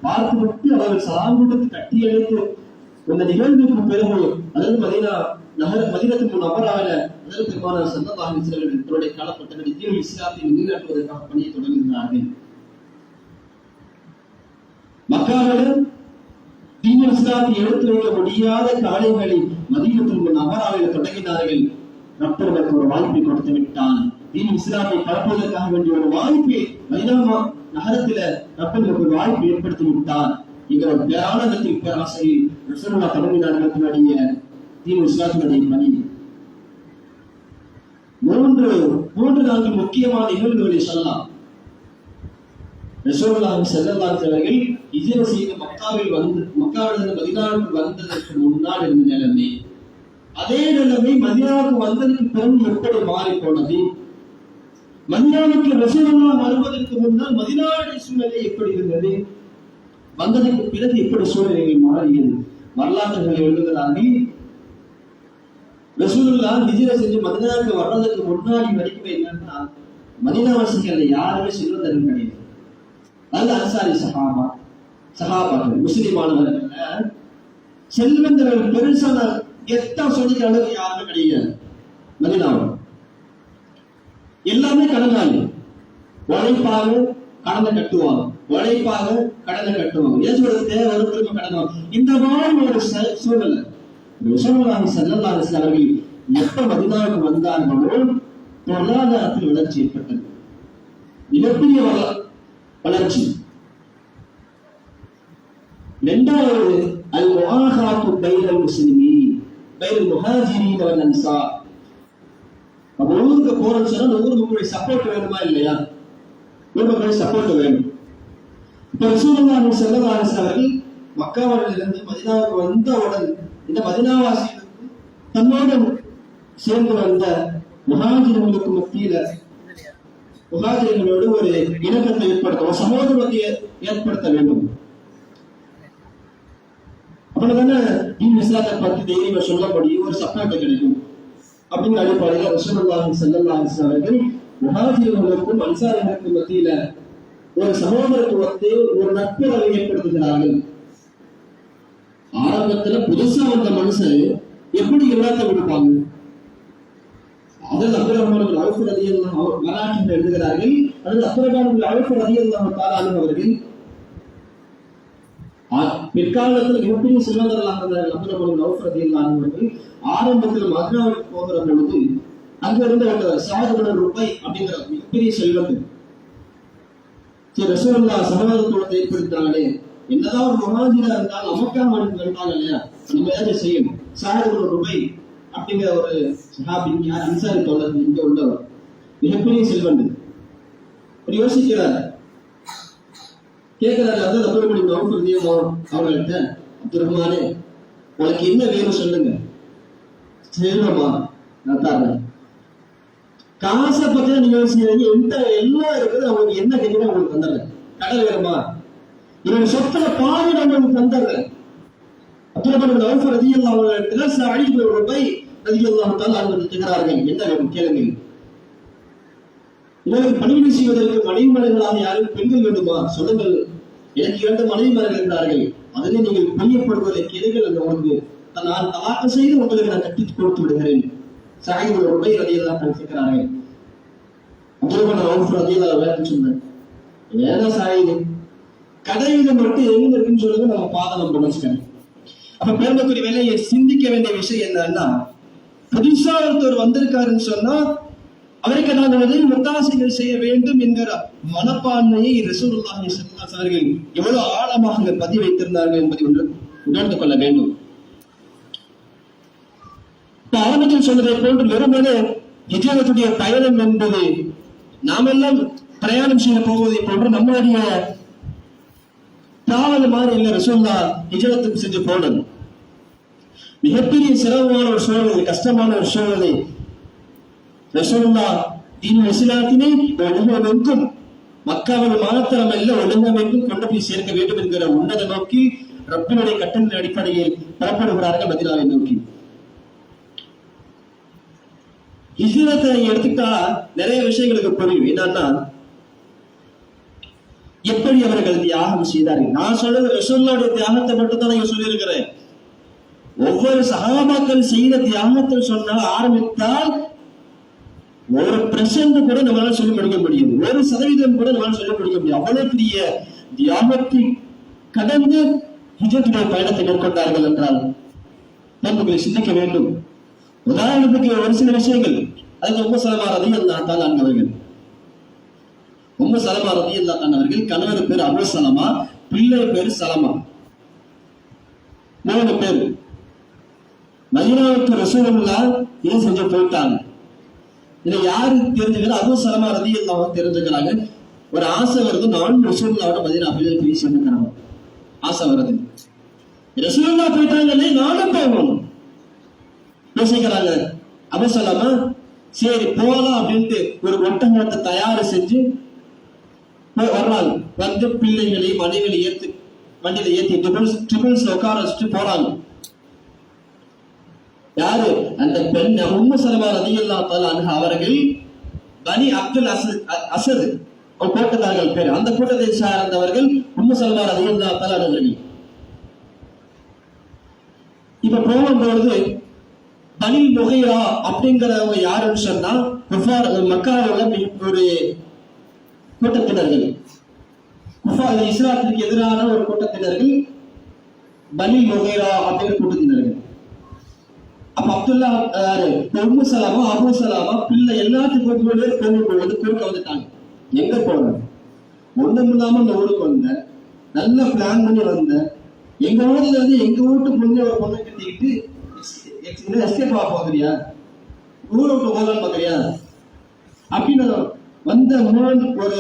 பார்த்துவிட்டு அவர்கள் சலாம் கொடுத்து கட்டி அழைத்து இந்த நிகழ்வுக்கு பிறகு, அதாவது மதீனத்துக்கு முன்னவராக அதற்கு பெருமானார் ஸல்லல்லாஹு அலைஹி வஸல்லம் தன்னுடைய காலப்பட்டபடி தீனுல் இஸ்லாத்தை நிலைநாட்டுவதற்காக பணியை தொடங்குகிறார்கள். மக்காவிடம் தீனுல் இஸ்லாத்தை எடுத்து வைக்க முடியாத காலைகளை மதீனத்துல் முன்னவராவில் தொடங்கினார்கள். ரப்பருக்கு ஒரு வாய்ப்பை கொடுத்து விட்டான். தீனுல் இஸ்லாத்தை பரப்புவதற்காக வேண்டிய ஒரு வாய்ப்பை மதீனா நகரத்தில ரப்பருக்கு ஒரு வாய்ப்பை ஏற்படுத்தி விட்டான். இங்க ஒரு பேரானந்தத்தில் பேராசையில் ரசூலுல்லாஹ் தொடங்கினார்கள் தன்னுடைய தீனுல் இஸ்லாத்தினுடைய பணி. மூன்று நான்கு முக்கியமான நிகழ்வுகளை சொல்லலாம். ரசூலுல்லாஹ் ஸல்லல்லாஹு அலைஹி வஸல்லம் ஹிஜ்ரத் செய்து மக்காவிலிருந்து மதீனாவுக்கு வந்ததற்கு முன்னால் இருந்த நிலைமை, அதே நிலைமை மதீனாவுக்கு வந்ததற்கு பிறகு எப்படி மாறி போனது, மதீனாவுக்கு ரசூலுல்லாஹ் வருவதற்கு முன்னால் மதீனாவுடைய சூழ்நிலை எப்படி இருந்தது, வந்ததற்கு பிறகு எப்படி சூழ்நிலைகள் மாறியது, வரலாற்றுகளை எழுதுகிறார்கள். ரசூலுல்லாஹ் ஹிஜ்ரத் செஞ்சு மதீனாவுக்கு வர்றதுக்கு முன்னாடி வரைக்கும் என்னன்னா மதீனாவாசிகள் யாருமே செல்வந்தர்கள் கிடையாது. அது அன்சாரி சஹாபாக்கள் முஸ்லிமானவர்கள் செல்வந்தர்கள் பெருசான கெத்தா சொல்லிக்கிற அளவுக்கு யாருமே கிடையாது. மதீனாவில் எல்லாமே கடனாளி, உழைப்பாக கடனை கட்டுவாங்க, ஏதாச்சும் ஒரு தேவை திரும்ப கடன் வாங்க. இந்த மாதிரி ஒரு சூழ்நிலை ரசூலுல்லாஹி ஸல்லல்லாஹு அலைஹி வஸல்லம் அவர்கள் எப்ப மதீனாவுக்கு வந்தார்களோ பொருளாதாரத்தில் வளர்ச்சி ஏற்பட்டது, மிகப்பெரிய வளர்ச்சி. இரண்டாவது அல் முஆஹாத்து பைனல் முஸ்லிமீன் பைனல் முஹாஜிரீன் வல் அன்சார். அப்ப ஊருக்கு போறோம்னு சொன்னா ஊர் மக்களுடைய சப்போர்ட் வேணுமா இல்லையா? ஊர் மக்களுடைய சப்போர்ட் வேணும். இப்ப ரசூலுல்லாஹி ஸல்லல்லாஹு அலைஹி வஸல்லம் அவர்கள் மக்காவிலிருந்து மதீனாவுக்கு வந்தவுடன் இந்த மதீனாவாசிகளுக்கு தன்னோடு சேர்ந்து வந்த முஹாஜிர்களுக்கு மத்தியில முஹாஜிர்களோடு ஒரு இணக்கத்தை ஏற்படுத்த, ஒரு சமூகத்தை ஏற்படுத்த வேண்டும். அப்படிதானே தீன் இஸ்லாத்தை பற்றி தைரியமா சொல்ல முடியும், ஒரு சப்போர்ட் கிடைக்கும். அப்படிங்கிற அடிப்படையில் ரசூலுல்லாஹி ஸல்லல்லாஹு அலைஹி வஸல்லம் அவர்கள் முஹாஜிர்களுக்கும் அன்சாரிகளுக்கும் மத்தியில ஒரு சகோதரத்துவத்தை, ஒரு நட்புறவை ஏற்படுத்துகிறார்கள். ஆரம்பத்துல புதுசா வந்த மனுஷன் எப்படி எல்லாத்தையும் கொடுப்பாங்க? அதில் அப்துர்ரஹ்மான் அவுஃப் ரலியல்லாஹு அன்ஹு வரலாற்றில் எழுதுகிறார்கள். அதில் அப்துர்ரஹ்மான் அவுஃப் ரலியல்லாஹு தஆலா அன்ஹு அவர்கள் பிற்காலத்தில் மிகப்பெரிய செல்வந்தர்களாக இருந்தார்கள். அப்துர்ரஹ்மான் அவுஃப் ரலியல்லாஹு அன்ஹு அவர்கள் ஆரம்பத்தில் மதீனாவுக்கு போகிற பொழுது அங்க இருந்த ஸஅத் இப்னு ருபை அப்படிங்கிற மிகப்பெரிய செல்வந்தர் ரசூலுல்லாஹ் சகோதரத்துவத்தை ஏற்படுத்தினாங்களே, என்னதான் ஒரு முஹாஜிரா இருந்தாலும் நமக்காக வந்தாங்க இல்லையா, நம்ம ஏதாச்சும் செய்யணும். ஸஅத் இப்னு ருபை அப்படிங்கிற ஒரு சஹாபி, யார் அன்சாரி தோழர், இங்க உள்ளவர், மிகப்பெரிய செல்வந்தர். ஒரு யோசிக்கிறார், கேட்கிறாரு, அதான் அப்துர்ரஹ்மான் அவுஃப் ரலியல்லாஹு அவர்கள்ட்ட, அப்துர்ரஹ்மானே உனக்கு என்ன வேணும் சொல்லுங்க. செல்வமா நான் தர்றேன். காசை பத்தி நீங்க யோசிக்கிறீங்க, எந்த எல்லாம் இருக்குது, அவங்களுக்கு என்ன கேட்குறோம் உங்களுக்கு தந்துடுறேன். கடல் வேணுமா, இவங்க சொத்துல பாதி நான் உங்களுக்கு தந்துடுறேன். அப்துர்ரஹ்மான் அவுஃப் ரலியல்லாஹு அவர்களிடத்துல ஸஅத் இப்னு ருபை ரலியல்லாஹு தஆலா அன்ஹு கேட்கிறார்கள், என்ன வேணும் கேளுங்கள். இவருக்கு பணிவிடை செய்வதற்கு மனைவிமார்களாக யாரும் பெண்கள் வேண்டுமா சொல்லுங்கள். எனக்கு 2 மனைவிமார்கள் இருந்தார்கள், அதிலே நீங்கள் பிரியப்படுவதை கேளுங்கள், அந்த உங்களுக்கு நான் தலாக்கு செய்து உங்களுக்கு நான் கட்டிக் கொடுத்து விடுகிறேன். சஹீஹ் உபை ரலியல்லாஹு அன்ஹு இருக்கிறார்கள். அப்துல்லாஹ் ரவுஃப் ரலியல்லாஹு அன்ஹு சொன்னார், ஏதா சாயிது கடையில மட்டும் எங்க இருக்குன்னு சொல்லுங்க, நம்ம பாதம் பண்ணிச்சுக்கணும். அப்ப பெருமக்குரிய வேலையை சிந்திக்க வேண்டிய விஷயம் என்னன்னா, புதுசா ஒருத்தர் வந்திருக்காருன்னு சொன்னா அவருக்கு நான் முத்தாசைகள் செய்ய வேண்டும் என்கிற மனப்பான்மையை ரசூலுல்லாஹி ஸல்லல்லாஹு அலைஹி அவர்கள் எவ்வளவு ஆழமாக பதிவு வைத்திருந்தார்கள் என்பதை ஒன்று உணர்ந்து கொள்ள வேண்டும். ஆரம்பத்தில் சொன்னதை போன்று வெறுமனே ஹிஜ்ரத்துடைய பயணம் என்பது நாமெல்லாம் பிரயாணம் செய்ய போவதை போன்று நம்மளுடைய டிராவல் மாதிரி இல்லை. ரசூலுல்லாஹ் ஹிஜ்ரத்துக்கு சென்று போனது மிகப்பெரிய சிரமமான ஒரு சூழ்நிலை, கஷ்டமான ஒரு சூழ்நிலை. ரசூலுல்லாஹ் தீனுல் இஸ்லாத்தினை உலகமெங்கும், மக்காவில் மாத்திரமல்ல உலகமெங்கும் கொண்டு போய் சேர்க்க வேண்டும் என்கிற உன்னத நோக்கி ரப்பினுடைய கட்டளையின் அடிப்படையில் புறப்படுகிறார்கள் மதீனாவை நோக்கி. ஹிஜ்ரத்தை எடுத்துட்டா நிறைய விஷயங்களுக்கு புரியும். என்னன்னா, எப்படி அவர்கள் தியாகம் செய்தார்கள். நான் சொல்றது ரசூலுல்லாஹ்வுடைய தியாகத்தை மட்டும் தான் நான் சொல்லியிருக்கிறேன். ஒவ்வொரு சஹாபாக்கள் செய்த தியாகத்தை சொன்னால் ஆரம்பித்தால் ஒரு பிரசன்ட் கூட நம்மளால சொல்லி முடிக்க முடியும், 1% கூட நம்மளால சொல்லி முடிக்க முடியும். அவ்வளவு பெரிய தியாகத்தை கடந்து ஹிஜ்ரத்துடைய பயணத்தை மேற்கொண்டார்கள் என்றால் நமக்கு சிந்திக்க வேண்டும். உதாரணத்துக்கு ஒரு சில விஷயங்கள், அதுக்கு உம்மு சலமா ரலியல்லாஹு தஆலா அன்ஹவர்கள், உம்மு சலமா ரலியல்லாஹு அன்ஹவர்கள் கணவர் பேர் அபூ சலமா, பிள்ளை பேர் சலமா, 3 பேர். மதீனாவுக்கு ரசூலுல்லாஹ் ஏன் செஞ்சு போயிட்டாங்க. இதை யாரு தெரிஞ்சுக்கிறாங்க? அபூ சலமா ரலியல்லாஹு அன்ஹு தெரிஞ்சுக்கிறாங்க. ஒரு ஆசை வருது, நான் ரசூலுல்லாஹோட மதீனா அப்படியே போய் சேர்ந்துக்கிறாங்க. ஆசை வருது, ரசூலுல்லாஹ் போயிட்டாங்களே நானும் போகணும் யோசிக்கிறாங்க. அபூ சலமா சரி போகலாம் அப்படின்ட்டு ஒரு ஒட்டகத்தை தயார் செஞ்சு வர்றாங்க. வந்து பிள்ளைகளை மனைவிகளை ஏத்து வண்டியில ஏத்தி ட்ரிபிள்ஸ்ல உட்கார வச்சுட்டு போறாங்க. யாரு? அந்த பெண் உம்மு சலமா ரலியல்லாஹு தஆலா அன்ஹா அவர்கள் பனி அப்துல் அசத் ஒரு கூட்டத்தார்கள் பேர். அந்த கூட்டத்தை சார்ந்தவர்கள் உம்மு சலமா ரலியல்லாஹு தஆலா அவர்கள். இப்ப போகும்பொழுது பனி முகைரா அப்படிங்கிறவங்க யாருன்னு சொன்னா மக்காவில் ஒரு கூட்டத்தினர்கள், இஸ்லாத்திற்கு எதிரான ஒரு கூட்டத்தினர்கள் பனி முகைரா அப்படிங்கிற கூட்டத்தினர்கள். அப்ப அப்துல்லா உம்மு சலமா அபூ சலமா பிள்ளை எல்லாத்துக்கும் போகும்பொழுது கூட்ட வந்துட்டாங்க. எங்க போன ஒண்ணும் இல்லாம இந்த ஊருக்கு வந்த, நல்ல பிளான் பண்ணி வந்த, எங்க ஊர்ல இருந்து எங்க வீட்டு பொண்ணு ஒரு பொண்ணை கட்டிக்கிட்டு எஸ்கேப் ஆக பாக்குறியா, ஊரை விட்டு போகலான்னு பாக்குறியா அப்படின்னு வந்த ஒரு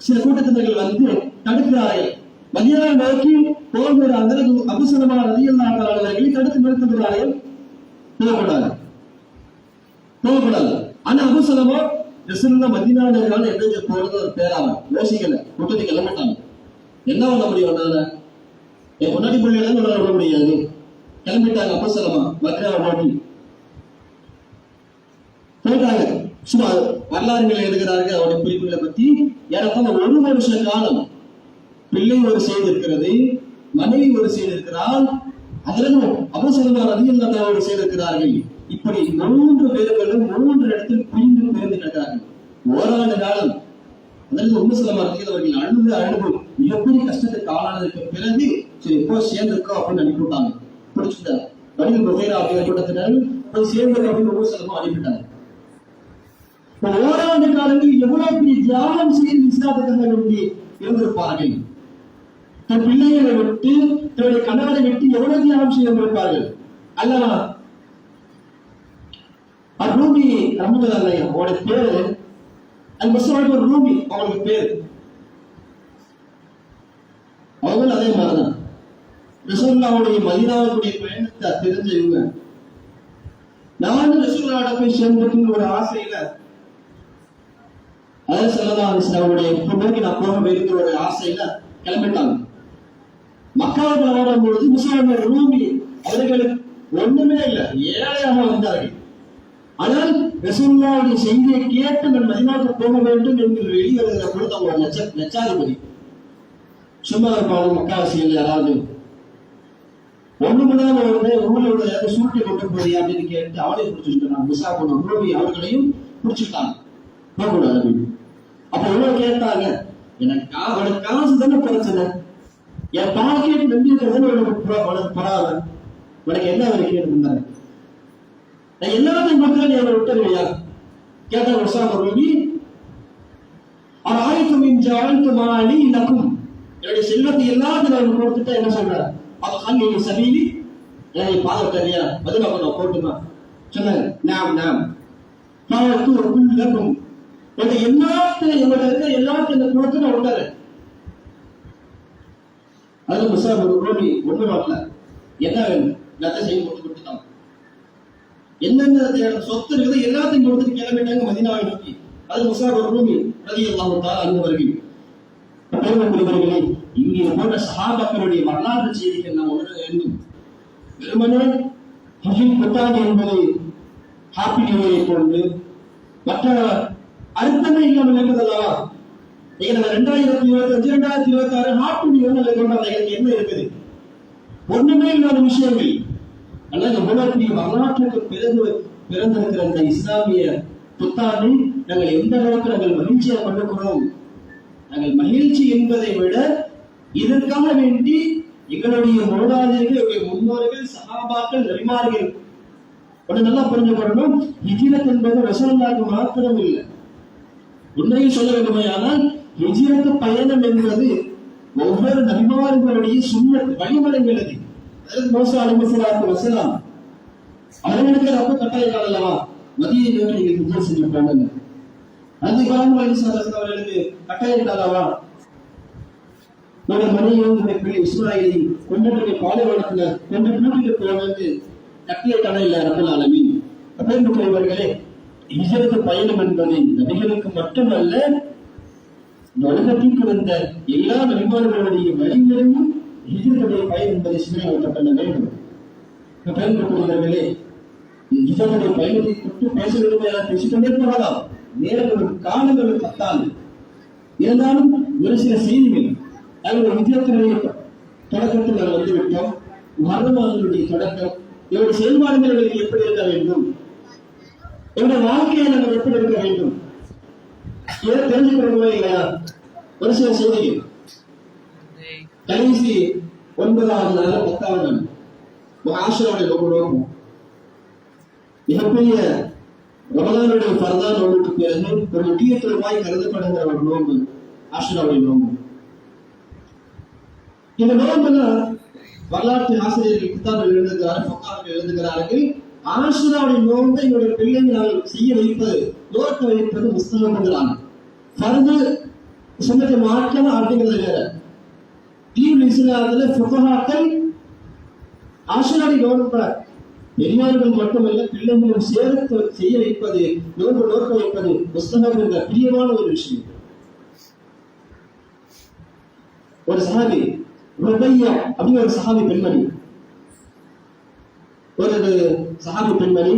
சில கூட்டத்தினர்கள் வந்து தடுக்கிறார்கள். மதீனா நோக்கி போகிறாங்க. அபூ சலமா ரலியல்லாஹு தஆலா அவர்களை தடுத்து நிறுத்துகிறார்கள். போகக்கூடாது. ஆனா அபூ சலமா ரசூலுல்லாஹ் மதீனாவுல இருக்காங்க, எப்படி போறது ஒரு பேராம யோசிக்கல, கூட்டத்தை கிளம்பிட்டாங்க. என்ன பண்ண முடியும்? என் பொன்னாடி பிள்ளைகள் விட முடியாது, கிளம்பிட்டாங்க. அபூ சலமா மதீனாவை நோக்கி போயிட்டாங்க. சும்மா வரலாறுகளை எழுதுகிறார்கள் அவருடைய குறிப்புகளை பத்தி. ஏறத்தாழ 1 வருஷ காலம் பிள்ளை ஒரு செய்து இருக்கிறது, மனைவி ஒரு செய்து இருக்கிறாள், அதுல அபூ சலமா ரலியல்லாஹு தஆலா ஒரு செய்து இருக்கிறார்கள். இப்படி 3 பேர்களும் 3 இடத்தில் பிரிந்து கிடக்கிறார்கள். ஓராண்டு காலம். அதாவது உம்மு சலமா ரலியல்லாஹு அவர்கள் அழுது மிகப்பெரிய கஷ்டத்துக்கு ஆளானதுக்கு பிறகு சரி போய் சேர்ந்திருக்கோம் அப்படின்னு அனுப்பிவிட்டாங்க. பிடிச்சிட்டாங்க. பனி முகைரா அப்படிங்கிற கூட்டத்தினர் போய் சேர்ந்திருக்கோம் அப்படின்னு உம்மு சலமா அனுப்பிட்டாங்க. ஓராண்டு காலங்களில் எவ்வளவு பெரிய தியாகம் செய்து இஸ்லாத்துக்காக வேண்டி இருந்திருப்பார்கள். தன் பிள்ளைகளை விட்டு தன்னுடைய கணவரை விட்டு எவ்வளவு தியாகம் செய்திருப்பார்கள் அல்லவா? ரூமி ரஹ்மத்துல்லாஹி அவருடைய பேரு அல் மஸ்ஊத் ரூமி அவருக்கு பேரு. அவர்கள் அதே மாதிரிதான் ரசூலுல்லாஹ்வுடைய மதீனாவுடைய பயணத்தை தெரிஞ்சவங்க. நானும் ரசூலுல்லாஹ்வோட போய் சேர்ந்துட்டு ஒரு ஆசையில, அதாவது ஸல்லல்லாஹு அலைஹி வஸல்லம் அவருடைய நோக்கி நான் போக வேண்டிய ஒரு ஆசையில கிளம்பிட்டாங்க. மக்காவுக்கு வரும் பொழுது முஸ்லிம் ரூமி அவர்களுக்கு ஒண்ணுமே இல்லை, ஏழையாக வந்தார்கள். ஆனால் ரசூலுல்லாஹ்வுடைய செய்தியை கேட்டு நான் மதீனாவுக்கு போக வேண்டும் என்று வெளியே பொழுது அவங்க லட்சாதிபதி சும்மா இருப்பாங்க. மக்காவாசிகள் யாராவது ஒண்ணுதான் வந்து ஊர்ல உள்ள சூட்டை கொண்டு போய் அப்படின்னு கேட்டு அவளை பிடிச்சிருக்காங்க. முஸாப் இப்னு உமைர் அவர்களையும் பிடிச்சிட்டாங்க, போகக்கூடாது அப்படின்னு. அப்ப எவ்வளவு கேட்டாங்க, எனக்கு காசு தானே பிரச்சனை, என் பாக்கெட் நம்பி இருக்கிறது உனக்கு பரவாயில்ல, உனக்கு என்ன அவரை கேட்டுருந்தாங்க, நான் எல்லாத்தையும் மக்கள் என்னை விட்டுருவியா கேட்டா முஸாப் ரூமி ஆயிரத்தும் ஜாழ்த்து மாலி இலக்கும், என்னுடைய செல்வத்தை எல்லாத்தையும் நான் கொடுத்துட்டா என்ன சொல்றாரு, அது கல்வி சபீலி என்னை பாதத்தறியா பதில் நான் போட்டுமா சொன்னாங்க. நாம் நாம் பாவத்து ஒரு புல் இலக்கும், எல்லாத்தையும் என்னோட இருக்க எல்லாத்தையும் கொடுத்து நான் விட்டாரு. அது முஸாப் ரூமி ஒண்ணு வரல, என்ன வேணும் எல்லாத்தையும் செய்து கொடுத்து கொடுத்துட்டாங்க. என்னென்ன சொத்து இருக்குது எல்லாத்தையும் கொடுத்துட்டு கிளம்பிட்டாங்க மதீனாவை நோக்கி. அது முஸாப் ரூமி ரலியல்லாஹு தஆலா அன்ஹு அவர்கள். பெருமைக்குரியவர்களே, இங்கே போன்ற சஹாபாக்களுடைய வரலாற்று செய்திகள் நாம் உணர வேண்டும். வெறுமனே ஹஜ்ஜில் புத்தாண்டு என்பதை ஹாப்பி நியூ இயரை கொண்டு மற்ற அர்த்தமே இல்லாமல் இருக்கிறதா? நம்ம 2025 2026 ஹாப்பி நியூ இயர் கொண்டாடுறது என்ன இருக்குது? ஒண்ணுமே இல்லாத விஷயங்கள். அல்லது உலகத்தின் வரலாற்றுக்கு பிறகு பிறந்திருக்கிற இந்த இஸ்லாமிய புத்தாண்டை நாங்கள் எந்த அளவுக்கு நாங்கள் மகிழ்ச்சியா பண்ணுகிறோம். நாங்கள் மகிழ்ச்சி என்பதை விட இதற்காக வேண்டி எங்களுடைய மூதாதையர்கள், முன்னோர்கள், சஹாபாக்கள், நபிமார்கள் ஒன்று நல்லா புரிஞ்சுக்கொள்ளணும். ஹிஜ்ரத் என்பது ரசூலுல்லாஹ்வுக்கு மாத்திரம் இல்லை. உண்மையை சொல்ல வேண்டுமையானால் ஹிஜ்ரத் பயணம் என்பது ஒவ்வொரு நபிமார்களுடைய சுன்னத் வழிமுறைகள். அது மூசா அலைஹிஸ்ஸலாத்து வஸலாம் அவர்களுக்கு ரொம்ப கட்டாயம் அல்லவா, மதீனை நோக்கி நீங்கள் ஹிஜ்ரத் செஞ்சு போங்க. அது இப்ராஹிம் அலைஹிஸ்ஸலாம் அவர்களுக்கு கட்டாயம் அல்லவா, உங்கள் மனைவியும் பிள்ளை இஸ்மாயிலை கொண்டு பாலைவனத்துல கொண்டு கூட்டிட்டு போனது கட்டளை இல்லை ரப்பல் ஆலமீன். அப்படின்றவர்களே, ஹிஜ்ரத் பயணம் என்பது நபிகளுக்கு மட்டுமல்ல, உலகத்திற்கு வந்த எல்லா நபிமார்களுடைய வழிமுறையும் ஹிஜ்ரத்துடைய பயணம் என்பதை சிந்தனை ஓட்டப்பட வேண்டும். பயன்படுத்துவர்களே, ஹிஜ்ரத்துடைய பயணத்தை குறித்து பேச வேண்டும் பேசிக்கொண்டே போகலாம். நேரங்களும் காலங்களும் பத்தாது. இருந்தாலும் ஒரு சில செய்திகள் ஹிஜ்ரத்தினுடைய தொடக்கத்தில் நாங்கள் வந்துவிட்டோம். மரணமானவர்களுடைய தொடக்கம், இவருடைய செயல்பாடுகள் எப்படி இருக்க வேண்டும், இவருடைய வாழ்க்கையை நாங்கள் எப்படி இருக்க வேண்டும், இதை தெரிஞ்சுக்கிறோமா இல்லையா? ஒரு சில செய்திகள். கடைசி 9வது நாள் 10வது நாள் ஆஷராவுடைய நோக்கம் மிகப்பெரிய ரமலானுடைய ஃபர்தான் நோம்புக்கு பிறகு ஒரு முக்கியத்துவமாய் கருதப்படுகிற ஒரு நோம்பு ஆஷராவுடைய நோம்பு. இந்த நோம்பெல்லாம் வரலாற்று ஆசிரியர்கள் புத்தார்கள் எழுதுகிறார்கள், ஃபக்கார்கள் எழுதுகிறார்கள். ஆஷராவுடைய நோம்பை என்னுடைய பிள்ளைகள் செய்ய வைப்பது, நோக்க வைப்பது முஸ்தஹப்ங்கிறாங்க. ஃபர்து சுன்னத்தை மாற்றணும் அப்படிங்கிறது வேற. தீன் இஸ்லாத்துல ஃபுகஹாக்கள் ஆஷராவுடைய நோன்பை பெரியார்கள் மட்டுமல்ல பிள்ளைகளும் சேர்த்து செய்ய வைப்பது, நோன்பு நோக்க வைப்பது முஸ்தஹப் என்ற பிரியமான ஒரு விஷயம். ஒரு சஹாபி ருபையா அப்படிங்கிற ஒரு சஹாபி பெண்மணி, ஒரு சஹாபி பெண்மணி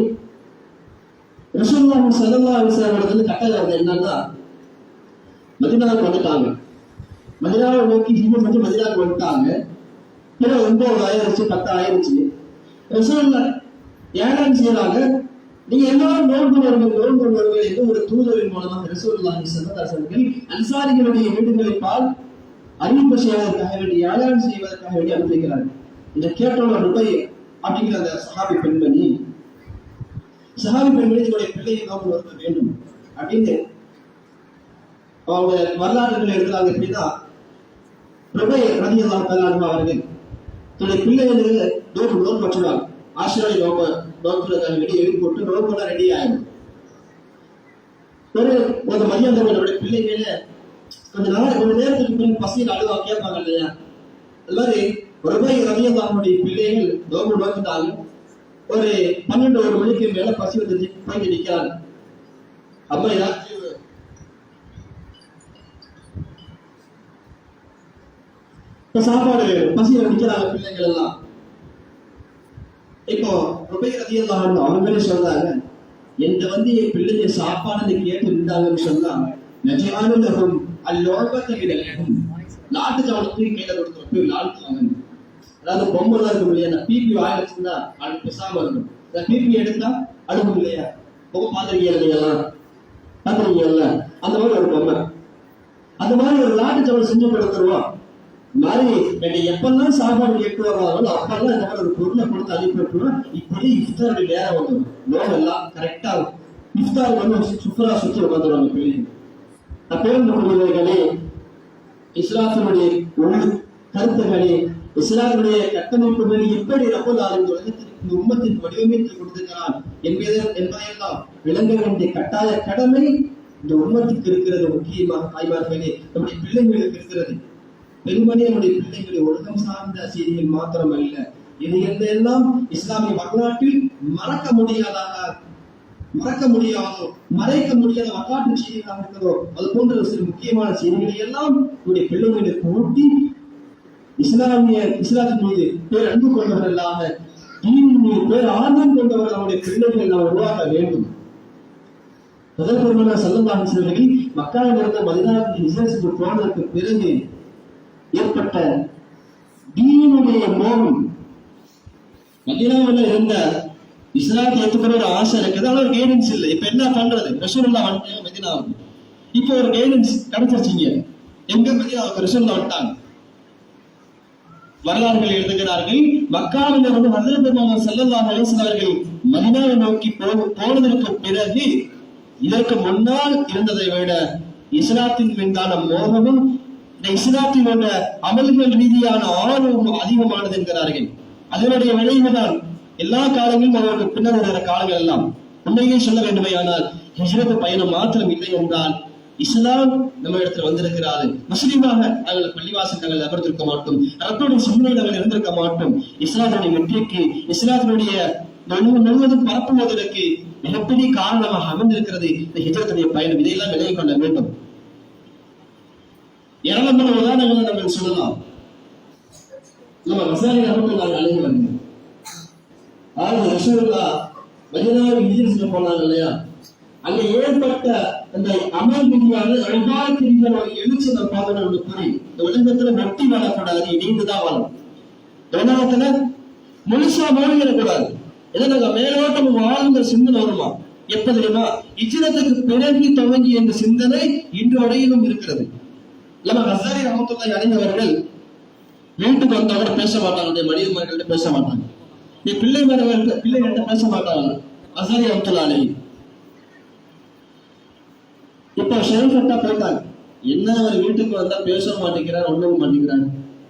ரசூலுல்லாஹி ஸல்லல்லாஹு அலைஹி வஸல்லம் கட்டளை என்னன்னா, மதீனாவுக்கு வந்துட்டாங்க. மதீனாவை நோக்கி ஹிஜ்ரத் செஞ்சு மதீனாவுக்கு வந்துட்டாங்க. பிறகு 9 ஆயிடுச்சு, 10 ஆயிடுச்சு. ரசூலுல்லாஹ் ஏழாம் செய்யறாங்க, நீங்க எல்லாரும் நோன்பு வருவீர்கள் என்று ஒரு தூதரின் மூலமாக ரசூலுல்லாஹி ஸல்லல்லாஹு அலைஹி வஸல்லம் அன்சாரிகளுடைய வீடுகளை பால் அறிவிப்பு செய்வதற்காக வேண்டி, ஏழாம் செய்வதற்காக வேண்டி அனுப்பிக்கிறார்கள். இதை கேட்டோம் ருபை அப்படிங்கிற அந்த சஹாபி பெண்மணி தன்னுடைய பிள்ளையை நோன்பு வருத்த வேண்டும் அப்படின்னு அவங்க வரலாறுகள் எழுதுறாங்க. எப்படின்னா, ருபை ரலியல்லாஹு தஆலா அன்ஹு அவர்கள் தன்னுடைய பிள்ளைகளுக்கு நோன்பு வச்சுருவாங்க. ஆஷராவை நோக்குறதுக்காக வேண்டி எழுதி போட்டு நோக்கெல்லாம் ரெடி ஆயிடும். ஒரு மதியம் நம்மளுடைய பிள்ளைகள கொஞ்ச நேரத்துக்கு பிறகு பசியில் அழுவா கேட்பாங்க இல்லையா, அது மாதிரி ருபை ரலியல்லாஹு அன்ஹுடைய பிள்ளைகள் நோன்பு நோக்கிட்டாங்க. ஒரு 12-1 மணிக்கு மேல பசி வந்து போய் நிற்கிறாங்க. அம்மா ஏதாச்சும் சாப்பாடு பசியில நிக்கிறாங்க பிள்ளைகள் எல்லாம். இப்போ ருபை ரலியல்லாஹு அன்ஹு அவங்களே சொல்றாங்க, எந்த என் பிள்ளைங்க சாப்பாடு கேட்டு இருந்தாங்கன்னு சொன்னாங்க. நஜாலுலஹும் அல்லோபத்தை விடலஹும், நாட்டு ஜாலத்துக்கு கேட்ட கொடுத்து நாட்டு வாங்க அதாவது பொம்மை தான் இருக்கும் இல்லையா, பிபி வாய் வச்சிருந்தா அது பெசாம இருக்கும், பிபி எடுத்தா அழுகும் இல்லையா, பொம்மை பார்த்துருக்கீங்க பார்த்துருக்கீங்கல்ல, அந்த மாதிரி ஒரு பொம்மை. அந்த மாதிரி ஒரு விளையாட்டு சவல் செஞ்சு கொடுத்துருவோம். மாதிரி எப்பெல்லாம் சாப்பாடு கேட்டு வர்றாங்களோ அப்பெல்லாம் இந்த மாதிரி ஒரு பொருளை கொடுத்து அனுப்பிவிட்டுருவோம். இப்படி இஃப்தாருடைய நேரம் வந்துடும், நோய் எல்லாம் கரெக்டா இஃப்தார் வந்து சுற்றுலா சுற்றி உட்காந்துருவாங்க பிள்ளைங்க. அப்பேற்பட்டவர்களே, இஸ்லாத்தினுடைய கருத்துக்களே, இஸ்லாமுடைய கட்டமைப்புகளை எப்படி ரப்பல் ஆலமீன் உலகத்திற்கு உம்மத்திற்கு வடிவமைத்து கொடுத்திருக்கிறான் என்பதையெல்லாம் விளங்க வேண்டிய கட்டாய கடமை இந்த உம்மத்துக்கு இருக்கிறது. முக்கியமாக தாய்மார்களே, நம்முடைய பிள்ளைகளுக்கு இருக்கிறது. பெருமனே நம்முடைய பிள்ளைகளை ஒழுக்கம் சார்ந்த செய்திகள் மாத்திரம் அல்ல, இது எல்லாம் இஸ்லாமிய வரலாற்றில் மறக்க முடியாதோ மறைக்க முடியாத வரலாற்று செய்திகளாக இருக்கிறதோ அது போன்ற சில முக்கியமான செய்திகளை எல்லாம் நம்முடைய பிள்ளைகளுக்கு ஊட்டி இஸ்லாத்தின் மீது பேர் அன்பு கொண்டவர்களாக, தீனின் மீது பேர் ஆர்வம் கொண்டவர்கள் நம்முடைய பிள்ளைகளை நாம் உருவாக்க வேண்டும். முதல் பெருமானார் ஸல்லல்லாஹு அலைஹி வஸல்லம் மக்காவிலிருந்து மதீனாவுக்கு ஹிஜ்ரத் செய்து போனதற்கு பிறகு ஏற்பட்ட தீனுடைய மோகம், மதீனாவில் இருந்த இஸ்லாத்தை ஏற்றுக்கிற ஒரு ஆசை இருக்குது, ஆனால் ஒரு கைடன்ஸ் இல்லை. இப்ப என்ன பண்றது? ரசூலுல்லாஹ் வந்துட்டாங்க மதீனாவுக்கு, இப்போ ஒரு கைடன்ஸ் கிடைச்சிருச்சீங்க. எங்க மதீனாவுக்கு ரசூலுல்லாஹ் வந்துட்டாங்க. வரலாறுகள் எழுதுகிறார்கள், மக்காவில் இருந்து ஹஜ்ரத் பெருமானார் ஸல்லல்லாஹு அலைஹி வஸல்லம் அவர்கள் மதீனாவை நோக்கி போனதற்கு பிறகு இதற்கு முன்னால் இருந்ததை விட இஸ்லாத்தின் மீதான மோகமும் இந்த இஸ்லாத்தினோட அமல்கள் ரீதியான ஆர்வம் அதிகமானது என்கிறார்கள். அதனுடைய விளைவுதான் எல்லா காலங்களிலும் அவருக்கு பின்னர் வருகிற காலங்கள் எல்லாம். உண்மையே சொல்ல வேண்டுமையானால் ஹிஜ்ரத் பயணம் மாத்திரம் இல்லை என்றால் இஸ்லாம் நம்ம இடத்துல வந்திருக்கிறாரு. முஸ்லீமாக நாங்கள் பள்ளிவாசல் நாங்கள் அமர்ந்திருக்க மாட்டோம், ரத்தோடைய சிந்தனை நாங்கள் இருந்திருக்க மாட்டோம். இஸ்லாத்தினுடைய வெற்றிக்கு, இஸ்லாத்தினுடைய முழுவதும் பரப்புவதற்கு மிகப்பெரிய காரணமாக அமைந்திருக்கிறது இந்த ஹிஜ்ரத்துடைய பயணம். இதையெல்லாம் விலகிக் கொள்ள வேண்டும். ஏராளமான உதாரணங்களை நம்ம சொல்லலாம். நம்ம மசாலி நாங்கள் அழைக்கிறாங்க. ரசூலுல்லாஹ் மதீனாவுக்கு ஹிஜ்ரத் செய்ய போனாங்க இல்லையா, அங்க ஏற்பட்ட அந்த அமல் ரீதியான இபாதத் ரீதியான ஒரு எழுச்சி நம்ம பார்க்கணும். புரி இந்த உலகத்துல வெட்டி வாழக்கூடாது, இணைந்துதான் வாழணும். உலகத்துல முழுசா மூழ்கிடக்கூடாது. ஏன்னா நாங்க மேலோட்டம் வாழ்ந்த சிந்தனை வருமா எப்ப தெரியுமா? ஹிஜ்ரத்துக்கு பிறகு துவங்கிய இந்த சிந்தனை இன்று வரையிலும் இருக்கிறது. நம்ம ஹஸ்ஸாரி ரஹ்மத்துல்லாஹி அலைஹி வீட்டுக்கு வந்தவங்க பேச மாட்டாங்க, மனிதர்கள்ட்ட பேச மாட்டாங்க, நீ பிள்ளைகள்கிட்ட பேச மாட்டாங்க. ஹஸ்ஸாரி ரஹ்மத்துல்லாஹி அலைஹி இப்ப ஷேஃபட்டா போயிட்டாங்க. என்ன அவர் வீட்டுக்கு வந்தா பேச மாட்டேங்கிறார், ஒண்ணும் மாட்டேங்கிறாங்க.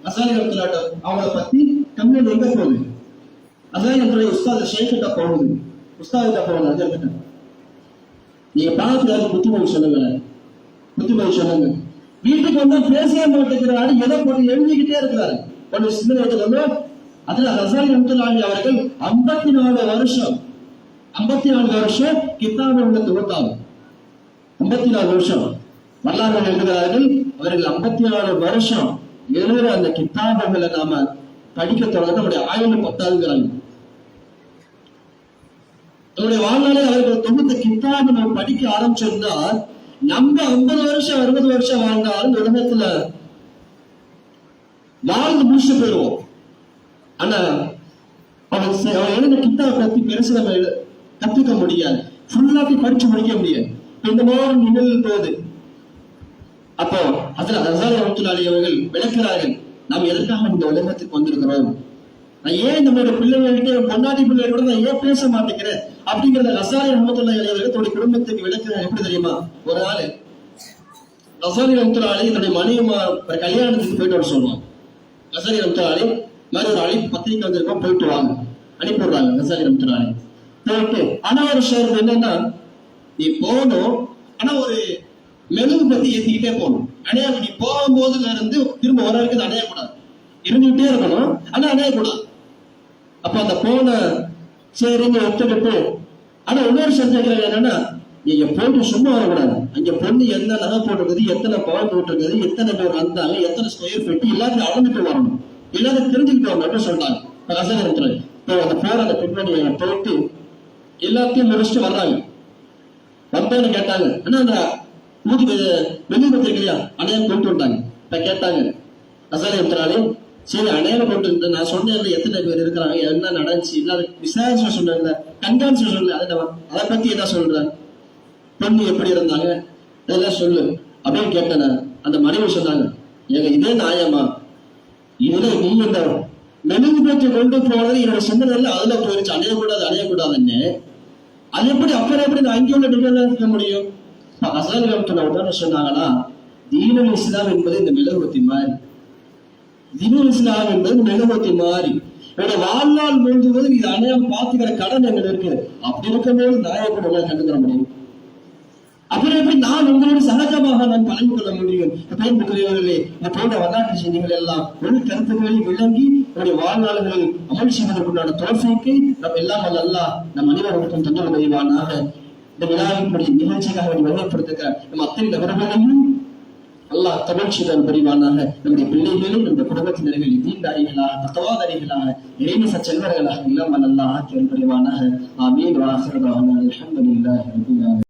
ஹஸ்ஸாரி ரஹ்மத்துல்லாஹி அவங்கள பத்தி கம்ப்ளைண்ட் எங்க போகுது? ஹஸ்ஸாரி ரஹ்மத்துல்லாஹி உஸ்தாத் ஷேஃபட்டா போகுது, உஸ்தாத்கிட்ட போகணும். அஜர்கிட்ட நீங்க பார்த்து புத்திமொழி சொல்லுங்க, புத்திமொழி சொல்லுங்க. வீட்டுக்கு வந்தா பேசவே மாட்டேங்கிறாரு, எதை போட்டு எழுதிக்கிட்டே இருக்கிறாரு. ஒரு சிந்தனை எடுத்துக்கணும். அதுல ஹஸ்ஸாரி ரஹ்மத்துல்லாஹி அவர்கள் 54 வருஷம் கித்தாபை உள்ள துவத்தாங்க. 54 வருஷம் வரலாறு எழுதுகிறார்கள். அவர்கள் 54 வருஷம் எழுதுற அந்த கித்தாபுகளை நாம படிக்க தொடங்க நம்முடைய ஆயுள் 10ஆகுங்கிறாங்க. நம்முடைய வாழ்நாளே அவர்கள் தொகுத்த கித்தாபை நாம் படிக்க ஆரம்பிச்சோம்னா நம்ம 50 வருஷம் 60 வருஷம் வாழ்ந்தாலும் உலகத்துல வாழ்ந்து முடிச்சு போயிடுவோம். ஆனா அவன் எழுத கித்தாபை பத்தி பெருசு நம்ம கத்துக்க முடியாது, ஃபுல்லாத்தி படிச்சு முடிக்க முடியாது. இந்த மாதிரி நிகழ்வு போகுது. அப்போ அதுல ஹஸ்ஸாரி ரஹ்மத்துல்லாஹி அவர்கள் விளக்குறார்கள், நாம் எதற்காக இந்த உலகத்துக்கு வந்திருக்கிறோம், நான் ஏன் நம்மளுடைய பிள்ளைகள்கிட்ட பொன்னாடி பிள்ளைகளோட நான் ஏன் பேச மாட்டேங்கிறேன் அப்படிங்கிறத ஹஸ்ஸாரி ரஹ்மத்துல்லாஹி அவர்கள் தன்னுடைய குடும்பத்துக்கு விளக்குறாங்க. எப்படி தெரியுமா? ஒரு நாள் ஹஸ்ஸாரி ரஹ்மத்துல்லாஹி தன்னுடைய மனைவி கல்யாணத்துக்கு போயிட்டு வர சொல்லுவாங்க. ஹஸ்ஸாரி ரஹ்மத்துல்லாஹி மாதிரி ஒரு அழைப்பு பத்திரிக்கை வந்திருக்கோம், போயிட்டு வாங்க அனுப்பிடுறாங்க. ஹஸ்ஸாரி ரஹ்மத்துல்லாஹி போயிட்டு ஆனா ஒரு ஷேர் என்னன்னா, நீ போகணும், ஆனா ஒரு மெழுகு பத்தி ஏத்திக்கிட்டே போகணும். அணைய நீ போகும்போதுல இருந்து திரும்ப வர வரைக்கும் அணையக்கூடாது, இருந்துகிட்டே இருக்கணும், ஆனா அணையக்கூடாது. அப்ப அந்த போன சரிங்க ஒத்துக்கிட்டு, ஆனா இன்னொரு சந்தேகம் என்னன்னா, நீங்க போட்டு சும்மா வரக்கூடாது. அங்க பொண்ணு என்ன நகை போட்டிருக்குது, எத்தனை பவன் போட்டிருக்குது, எத்தனை பேர் வந்தாங்க, எத்தனை ஸ்கொயர் ஃபீட் எல்லாத்தையும் அளந்துட்டு வரணும், எல்லாத்தையும் தெரிஞ்சுக்கிட்டு வரணும் சொல்றாங்க. அந்த போற அந்த பெண்மணி போயிட்டு எல்லாத்தையும் முடிச்சுட்டு வர்றாங்க. வந்தவங்க கேட்டாங்க, ஆனா அந்த வெளியே பத்திரிக்கையா அனையா கொண்டு வந்தாங்க. இப்ப கேட்டாங்க ஹஸ்ஸாரி ரஹ்மத்துல்லாஹி சரி அடையாளம் போட்டு நான் சொன்னேன்ல எத்தனை பேர் இருக்கிறாங்க, என்ன நடந்துச்சு இல்லாத விசாரிச்சு சொன்னேன்ல, கண்காணிச்சு சொன்னேன், அதை பத்தி என்ன சொல்றேன், பொண்ணு எப்படி இருந்தாங்க அதெல்லாம் சொல்லு அப்படின்னு கேட்டேன். அந்த மனைவி சொன்னாங்க, எங்க இதே நியாயமா, இதுல நீ இந்த மெழுகு பற்றி கொண்டு போனது என்னோட சிந்தனை அதுல போயிருச்சு, அடையக்கூடாதுன்னு. அது எப்படி அப்புறம் எப்படி நான் அங்கே உள்ள நிகழ்வு இருக்க முடியும்? அசல் சொன்னாங்கன்னா, தீனுல் இஸ்லாம் என்பது இந்த மெழுகுவத்தி மாதிரி, தீனுல் இஸ்லாம் என்பது இந்த மெழுகுவத்தி மாதிரி என்னோட வாழ்நாள் முழுவதும் இது அணையாம பாத்துக்கிற கடன் எங்க இருக்குது. அப்படி இருக்கும்போது நான் எப்படி கண்டுக்கிற முடியும்? அப்புறம் எப்படி நான் உங்களோட சகஜமாக நான் பழகி கொள்ள முடியும்? பயன்படுத்துகிறவர்களே, இந்த போன்ற வரலாற்று செய்திகள் எல்லாம் ஒரு கருத்துக்களை விளங்கி நம்முடைய வாழ்நாள்களில் அமல் செய்வதற்குண்டான தோற்றைக்கு நம்ம எல்லாம் அல்ல நம் அனைவருக்கும் தந்தல் வைவானாக. இந்த விழாவினுடைய நிகழ்ச்சிக்காக வகைப்படுத்துக்க நம்ம அத்தனை நபர்களையும் அல்லாஹ் தமிழ்ச்சிதல் புரிவானாக. நம்முடைய பிள்ளைகளும் நம்முடைய குடும்பத்தினர்கள் தீண்டாரிகளாக, தத்தவாதாரிகளாக, இறைநேச செல்வர்களாக இல்லாமல் அல்லாஹ் ஆக்கியல் புரிவானாக. ஆமீன். வாஹிரு தஅவானா அல்ஹம்துலில்லாஹி ரப்பில் ஆலமீன்.